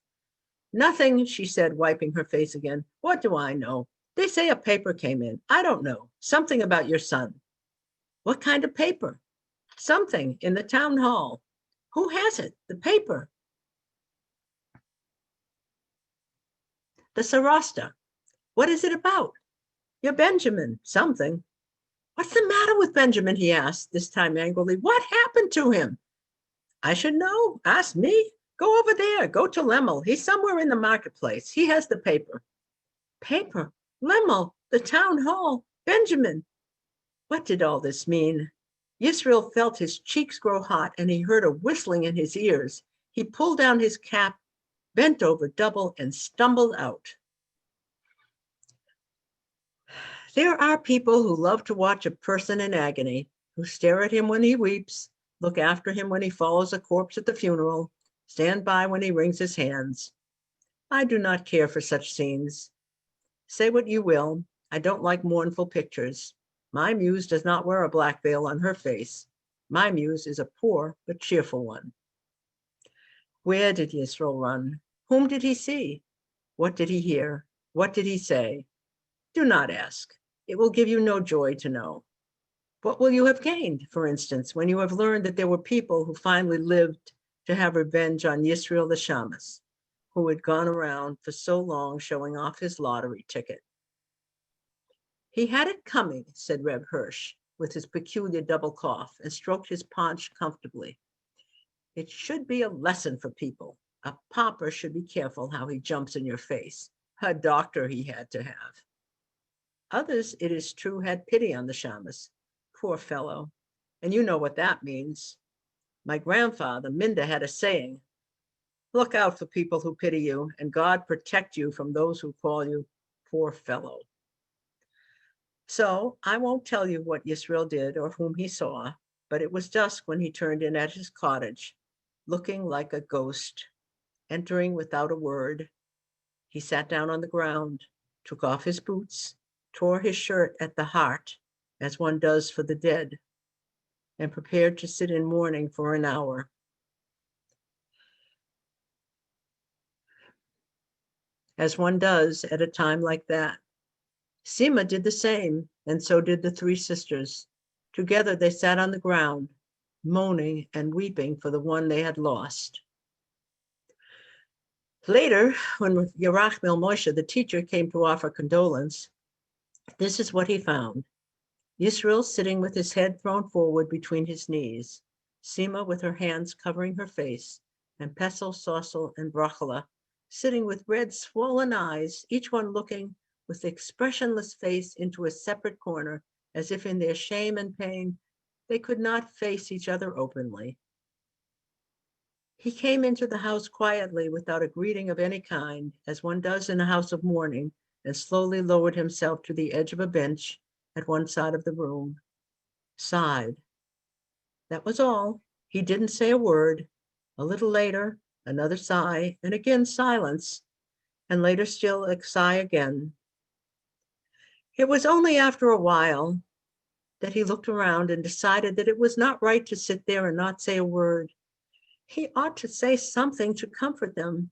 Nothing, she said, wiping her face again. What do I know? They say a paper came in. I don't know. Something about your son. What kind of paper? Something in the town hall. Who has it? The paper. The Sarasta. What is it about? Your Benjamin. Something. What's the matter with Benjamin? He asked, this time angrily. What happened to him? I should know. Ask me. Go over there. Go to Lemel. He's somewhere in the marketplace. He has the paper. Paper? Lemel, the town hall, Benjamin. What did all this mean? Yisrael felt his cheeks grow hot, and he heard a whistling in his ears. He pulled down his cap, bent over double, and stumbled out. There are people who love to watch a person in agony, who stare at him when he weeps, look after him when he follows a corpse at the funeral, stand by when he wrings his hands. I do not care for such scenes. Say what you will, I don't like mournful pictures. My muse does not wear a black veil on her face. My muse is a poor but cheerful one. Where did Yisrael run? Whom did he see? What did he hear? What did he say? Do not ask. It will give you no joy to know. What will you have gained, for instance, when you have learned that there were people who finally lived to have revenge on Yisrael the shamus, who had gone around for so long showing off his lottery ticket? He had it coming, said Reb Hirsch. with his peculiar double cough and stroked his paunch comfortably. It should be a lesson for people. A pauper should be careful how he jumps in your face. A doctor he had to have. Others, it is true, had pity on the shamus. Poor fellow. And you know what that means. My grandfather, Minda, had a saying, look out for people who pity you, and God protect you from those who call you poor fellow. So I won't tell you what Yisrael did or whom he saw, but it was dusk when he turned in at his cottage, looking like a ghost, entering without a word. He sat down on the ground, took off his boots, tore his shirt at the heart, as one does for the dead, and prepared to sit in mourning for an hour. As one does at a time like that. Sima did the same, and so did the three sisters. Together they sat on the ground, moaning and weeping for the one they had lost. Later, when Yerachmiel Moshe, the teacher, came to offer condolence, this is what he found. Yisrael sitting with his head thrown forward between his knees, Sima with her hands covering her face, and Pesel, Sosel, and Brachela sitting with red, swollen eyes, each one looking with expressionless face into a separate corner, as if in their shame and pain, they could not face each other openly. He came into the house quietly without a greeting of any kind, as one does in a house of mourning, and slowly lowered himself to the edge of a bench at one side of the room, sighed. That was all. He didn't say a word. A little later, another sigh, and again silence, and later still a sigh again. It was only after a while that he looked around and decided that it was not right to sit there and not say a word. He ought to say something to comfort them.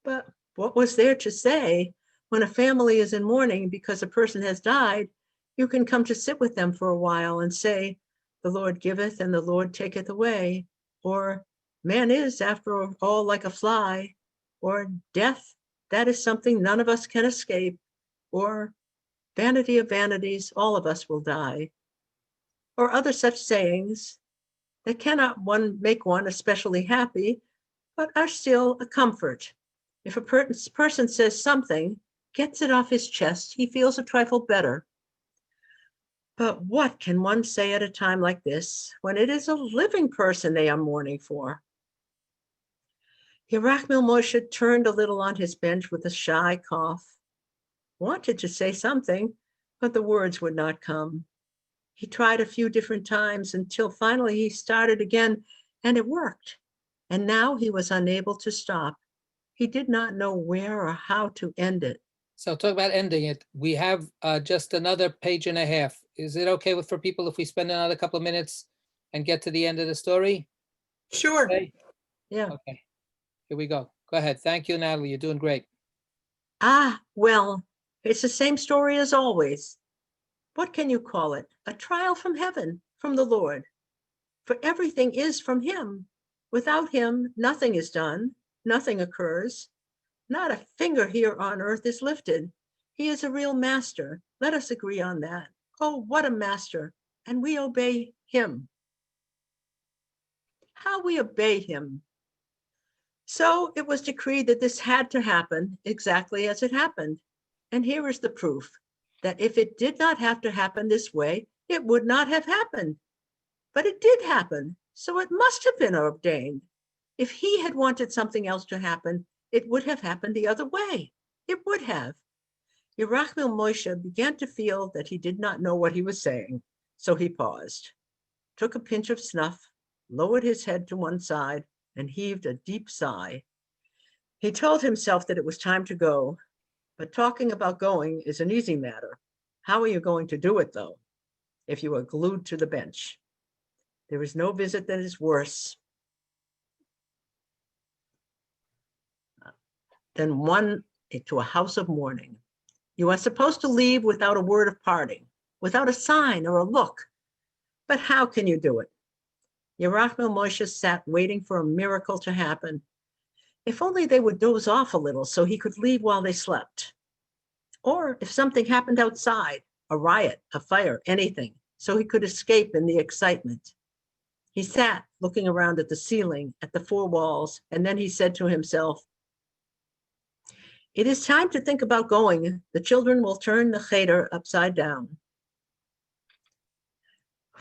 But what was there to say? When a family is in mourning because a person has died, you can come to sit with them for a while and say, the Lord giveth and the Lord taketh away, or man is, after all, like a fly, or death, that is something none of us can escape, or vanity of vanities, all of us will die, or other such sayings that cannot make one especially happy, but are still a comfort. If a person says something, gets it off his chest, he feels a trifle better. But what can one say at a time like this, when it is a living person they are mourning for? Yerachmiel Moshe turned a little on his bench with a shy cough, wanted to say something, but the words would not come. He tried a few different times until finally he started again, and it worked. And now he was unable to stop. He did not know where or how to end it.
So talk about ending it. We have just another page and a half. Is it okay for people if we spend another couple of minutes and get to the end of the story?
Sure.
Okay.
Yeah.
Okay. Here we go. Go ahead. Thank you, Natalie. You're doing great.
Well, it's the same story as always. What can you call it? A trial from heaven, from the Lord. For everything is from him. Without him, nothing is done, nothing occurs. Not a finger here on earth is lifted. He is a real master. Let us agree on that. Oh, what a master. And we obey him. How we obey him. So it was decreed that this had to happen exactly as it happened. And here is the proof that if it did not have to happen this way, it would not have happened. But it did happen, so it must have been ordained. If he had wanted something else to happen, it would have happened the other way. It would have. Yerachmiel Moshe began to feel that he did not know what he was saying, so he paused, took a pinch of snuff, lowered his head to one side, and heaved a deep sigh. He told himself that it was time to go, but talking about going is an easy matter. How are you going to do it, though, if you are glued to the bench? There is no visit that is worse than one to a house of mourning. You are supposed to leave without a word of parting, without a sign or a look. But how can you do it? Yerachmiel Moshe sat waiting for a miracle to happen. If only they would doze off a little so he could leave while they slept. Or if something happened outside, a riot, a fire, anything, so he could escape in the excitement. He sat looking around at the ceiling, at the four walls, and then he said to himself, "It is time to think about going. The children will turn the cheder upside down."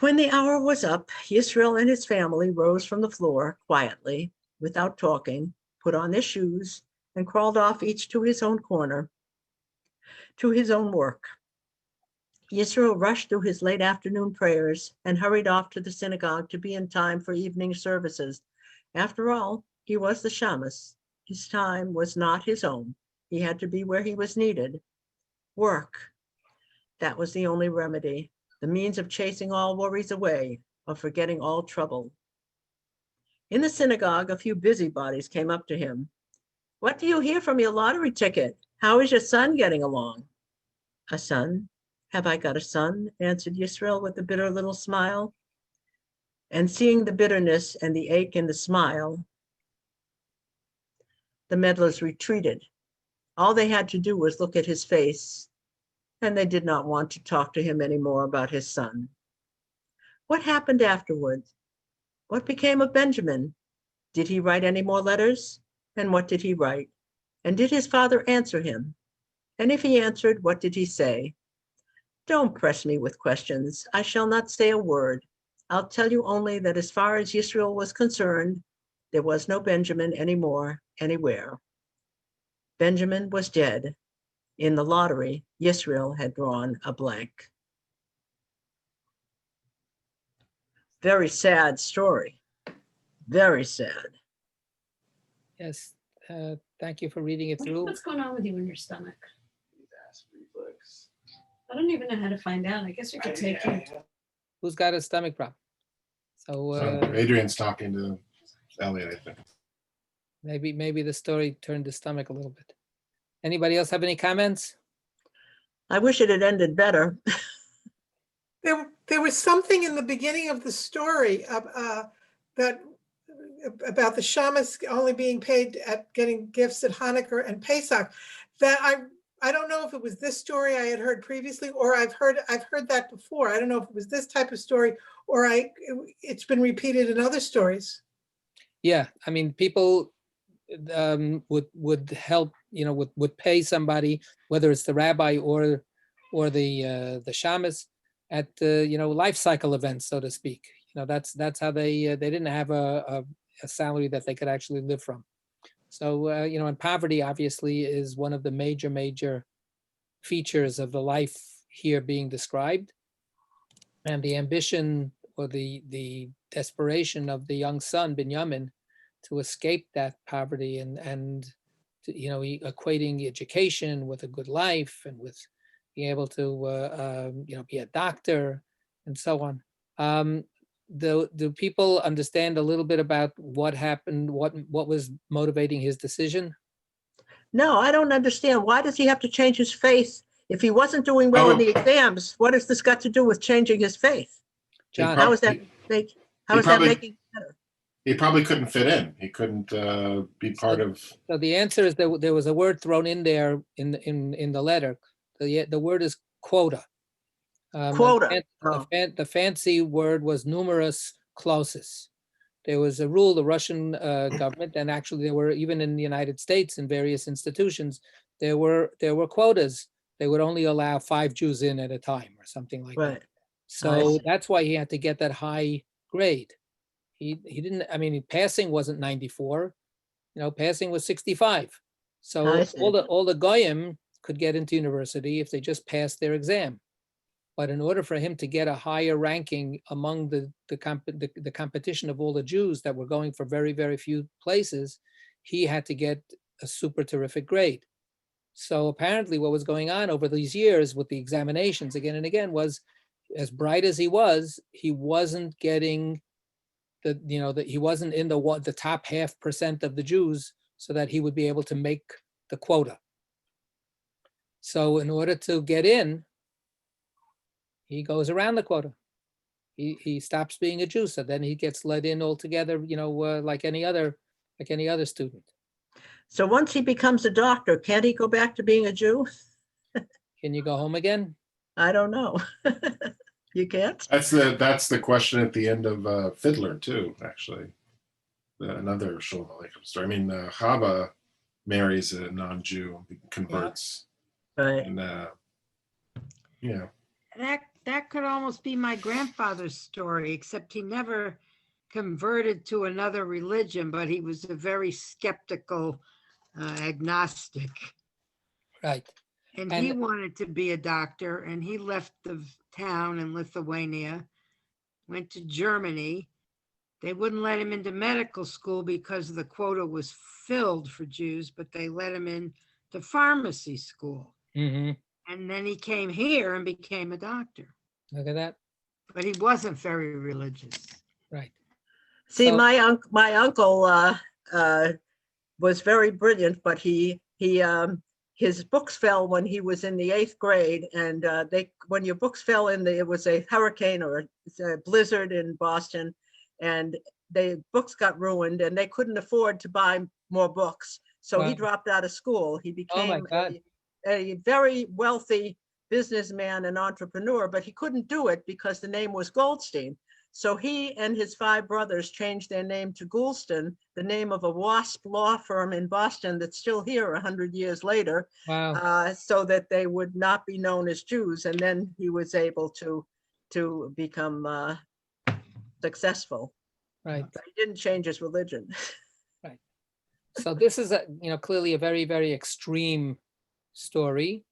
When the hour was up, Yisrael and his family rose from the floor quietly, without talking, put on their shoes, and crawled off each to his own corner, to his own work. Yisrael rushed through his late afternoon prayers and hurried off to the synagogue to be in time for evening services. After all, he was the shamus. His time was not his own. He had to be where he was needed. Work. That was the only remedy, the means of chasing all worries away, of forgetting all trouble. In the synagogue, a few busybodies came up to him. "What do you hear from your lottery ticket? How is your son getting along?" "A son? Have I got a son?" answered Yisrael with a bitter little smile. And seeing the bitterness and the ache in the smile, the meddlers retreated. All they had to do was look at his face, and they did not want to talk to him anymore about his son. What happened afterwards? What became of Benjamin? Did he write any more letters? And what did he write? And did his father answer him? And if he answered, what did he say? Don't press me with questions. I shall not say a word. I'll tell you only that as far as Yisrael was concerned, there was no Benjamin anymore, anywhere. Benjamin was dead. In the lottery, Yisrael had drawn a blank. Very sad story. Very sad.
Yes, thank you for reading it through.
What's going on with you in your stomach? I don't even know how to find out. I guess we could take you.
Who's got a stomach problem? So
Adrian's talking to Elliot, I think.
maybe the story turned the stomach a little bit. Anybody else have any comments?
I wish it had ended better.
There was something in the beginning of the story that about the shamas only being paid at getting gifts at Hanukkah and Pesach that I don't know if it was this story I had heard previously, or I've heard that before. I don't know if it was this type of story, or it's been repeated in other stories.
Yeah, I mean, people would help, would pay somebody, whether it's the rabbi or the shamus, at life cycle events, so to speak. That's how they didn't have a salary that they could actually live from. So, and poverty obviously is one of the major features of the life here being described. And the ambition or the desperation of the young son, Binyamin, to escape that poverty and to, equating education with a good life and with being able to, be a doctor and so on. Do people understand a little bit about what happened, what was motivating his decision?
No, I don't understand. Why does he have to change his faith? If he wasn't doing well in the exams, what has this got to do with changing his faith?
John,
How is that making it better?
He probably couldn't fit in. He couldn't be part of.
So the answer is that there was a word thrown in there in the letter. The word is quota.
Quota.
The fancy word was numerus clausus. There was a rule, the Russian government, and actually there were even in the United States in various institutions, there were quotas. They would only allow 5 Jews in at a time or something like that. So that's why he had to get that high grade. He didn't, passing wasn't 94, passing was 65. So all the goyim could get into university if they just passed their exam. But in order for him to get a higher ranking among the competition of all the Jews that were going for very, very few places, he had to get a super terrific grade. So apparently what was going on over these years with the examinations again and again was, as bright as he wasn't getting he wasn't in the top 0.5% of the Jews so that he would be able to make the quota. So in order to get in, he goes around the quota. He stops being a Jew, so then he gets let in altogether, like any other student.
So once he becomes a doctor, can't he go back to being a Jew?
Can you go home again?
I don't know. You can't?
That's the question at the end of Fiddler too, actually. Another Shalom Aleichem story. I mean, Chava marries a non-Jew, converts,
Right.
and yeah.
That could almost be my grandfather's story, except he never converted to another religion, but he was a very skeptical agnostic.
Right.
And
And-
he wanted to be a doctor, and he left the town in Lithuania, went to Germany. They wouldn't let him into medical school because the quota was filled for Jews, but they let him in to pharmacy school.
Mhm.
And then he came here and became a doctor,
Look at that.
but he wasn't very religious.
Right.
See,
So-
my uncle was very brilliant, but his books fell when he was in the 8th grade, and when your books fell it was a hurricane or a blizzard in Boston, and the books got ruined, and they couldn't afford to buy more books, so he
Wow.
dropped out of school. He
Oh my
became
God.
a very wealthy businessman and entrepreneur, but he couldn't do it because the name was Goldstein. So he and his 5 brothers changed their name to Goulston, the name of a WASP law firm in Boston that's still here 100 years later,
Wow.
so that they would not be known as Jews. And then he was able to become successful.
Right.
But he didn't change his religion.
So this is clearly a very, very extreme story.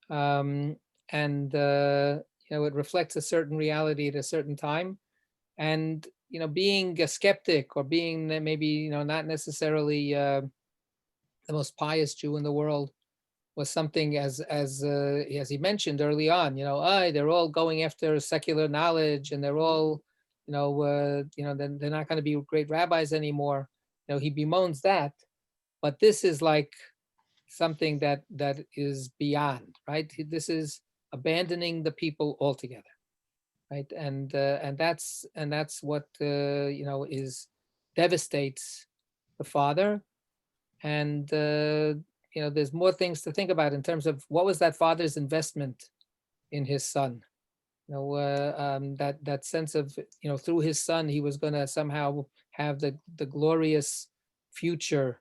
And it reflects a certain reality at a certain time. And, being a skeptic or being maybe, not necessarily the most pious Jew in the world was something as he mentioned early on, they're all going after secular knowledge and they're all, then they're not going to be great rabbis anymore. He bemoans that, but this is like something that is beyond, right? This is abandoning the people altogether. Right, and that's what devastates the father, and there's more things to think about in terms of what was that father's investment in his son. That sense of through his son he was going to somehow have the glorious future,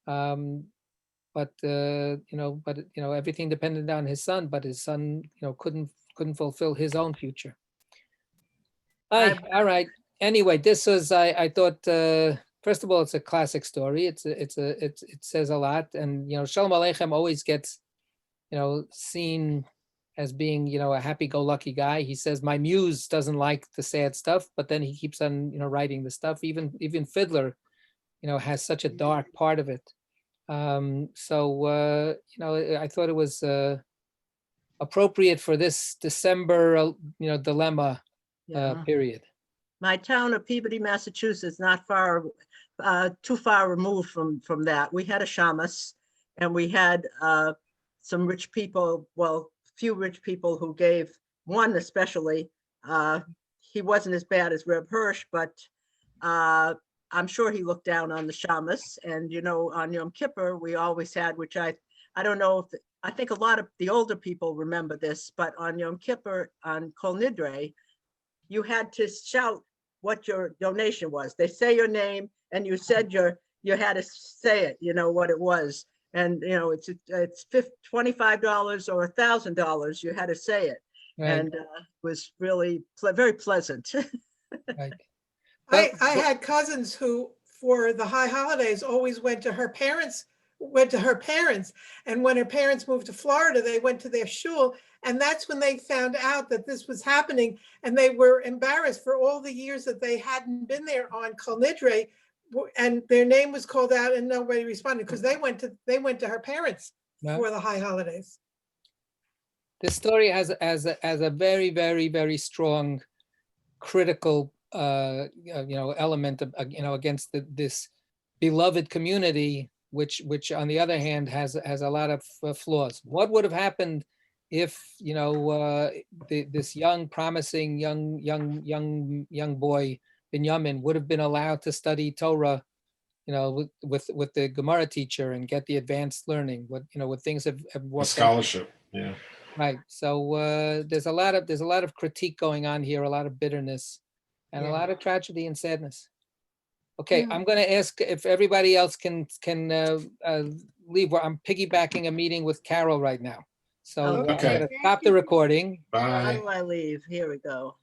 but everything depended on his son, but his son couldn't fulfill his own future. All right. Anyway, this was I thought first of all it's a classic story. It says a lot, and Shalom Aleichem always gets seen as being a happy-go-lucky guy. He says my muse doesn't like the sad stuff, but then he keeps on writing the stuff. Even Fiddler has such a dark part of it. So I thought it was appropriate for this December dilemma.
Yeah.
Period.
My town of Peabody, Massachusetts, not too far removed from that. We had a shamus, and we had some rich people, few rich people who gave, one especially. He wasn't as bad as Reb Hirsch, but I'm sure he looked down on the shamus. And on Yom Kippur, we always had, which I don't know if, I think a lot of the older people remember this, but on Yom Kippur, on Kol Nidre, you had to shout what your donation was. They say your name, and you said you had to say it, what it was. And, it's $25 or $1,000, you had to say it.
Right.
And it was really very pleasant.
Right.
I
Well,
had cousins who, for the high holidays, always went to her parents. And when her parents moved to Florida, they went to their shul. And that's when they found out that this was happening. And they were embarrassed for all the years that they hadn't been there on Kol Nidre, and their name was called out and nobody responded because they went to her parents
Yeah.
for the high holidays.
This story has a very, very, very strong critical element of, against this beloved community, which on the other hand has a lot of flaws. What would have happened if this young promising young boy Binyamin would have been allowed to study Torah, with the Gemara teacher and get the advanced learning? What things have
A
worked out.
scholarship, yeah.
Right. So there's a lot of critique going on here, a lot of bitterness, and a
Yeah.
lot of tragedy and sadness. Okay,
Yeah.
I'm going to ask if everybody else can leave. I'm piggybacking a meeting with Carol right now. So I'm
Okay.
going to stop the recording.
How
Bye.
do I leave? Here we go.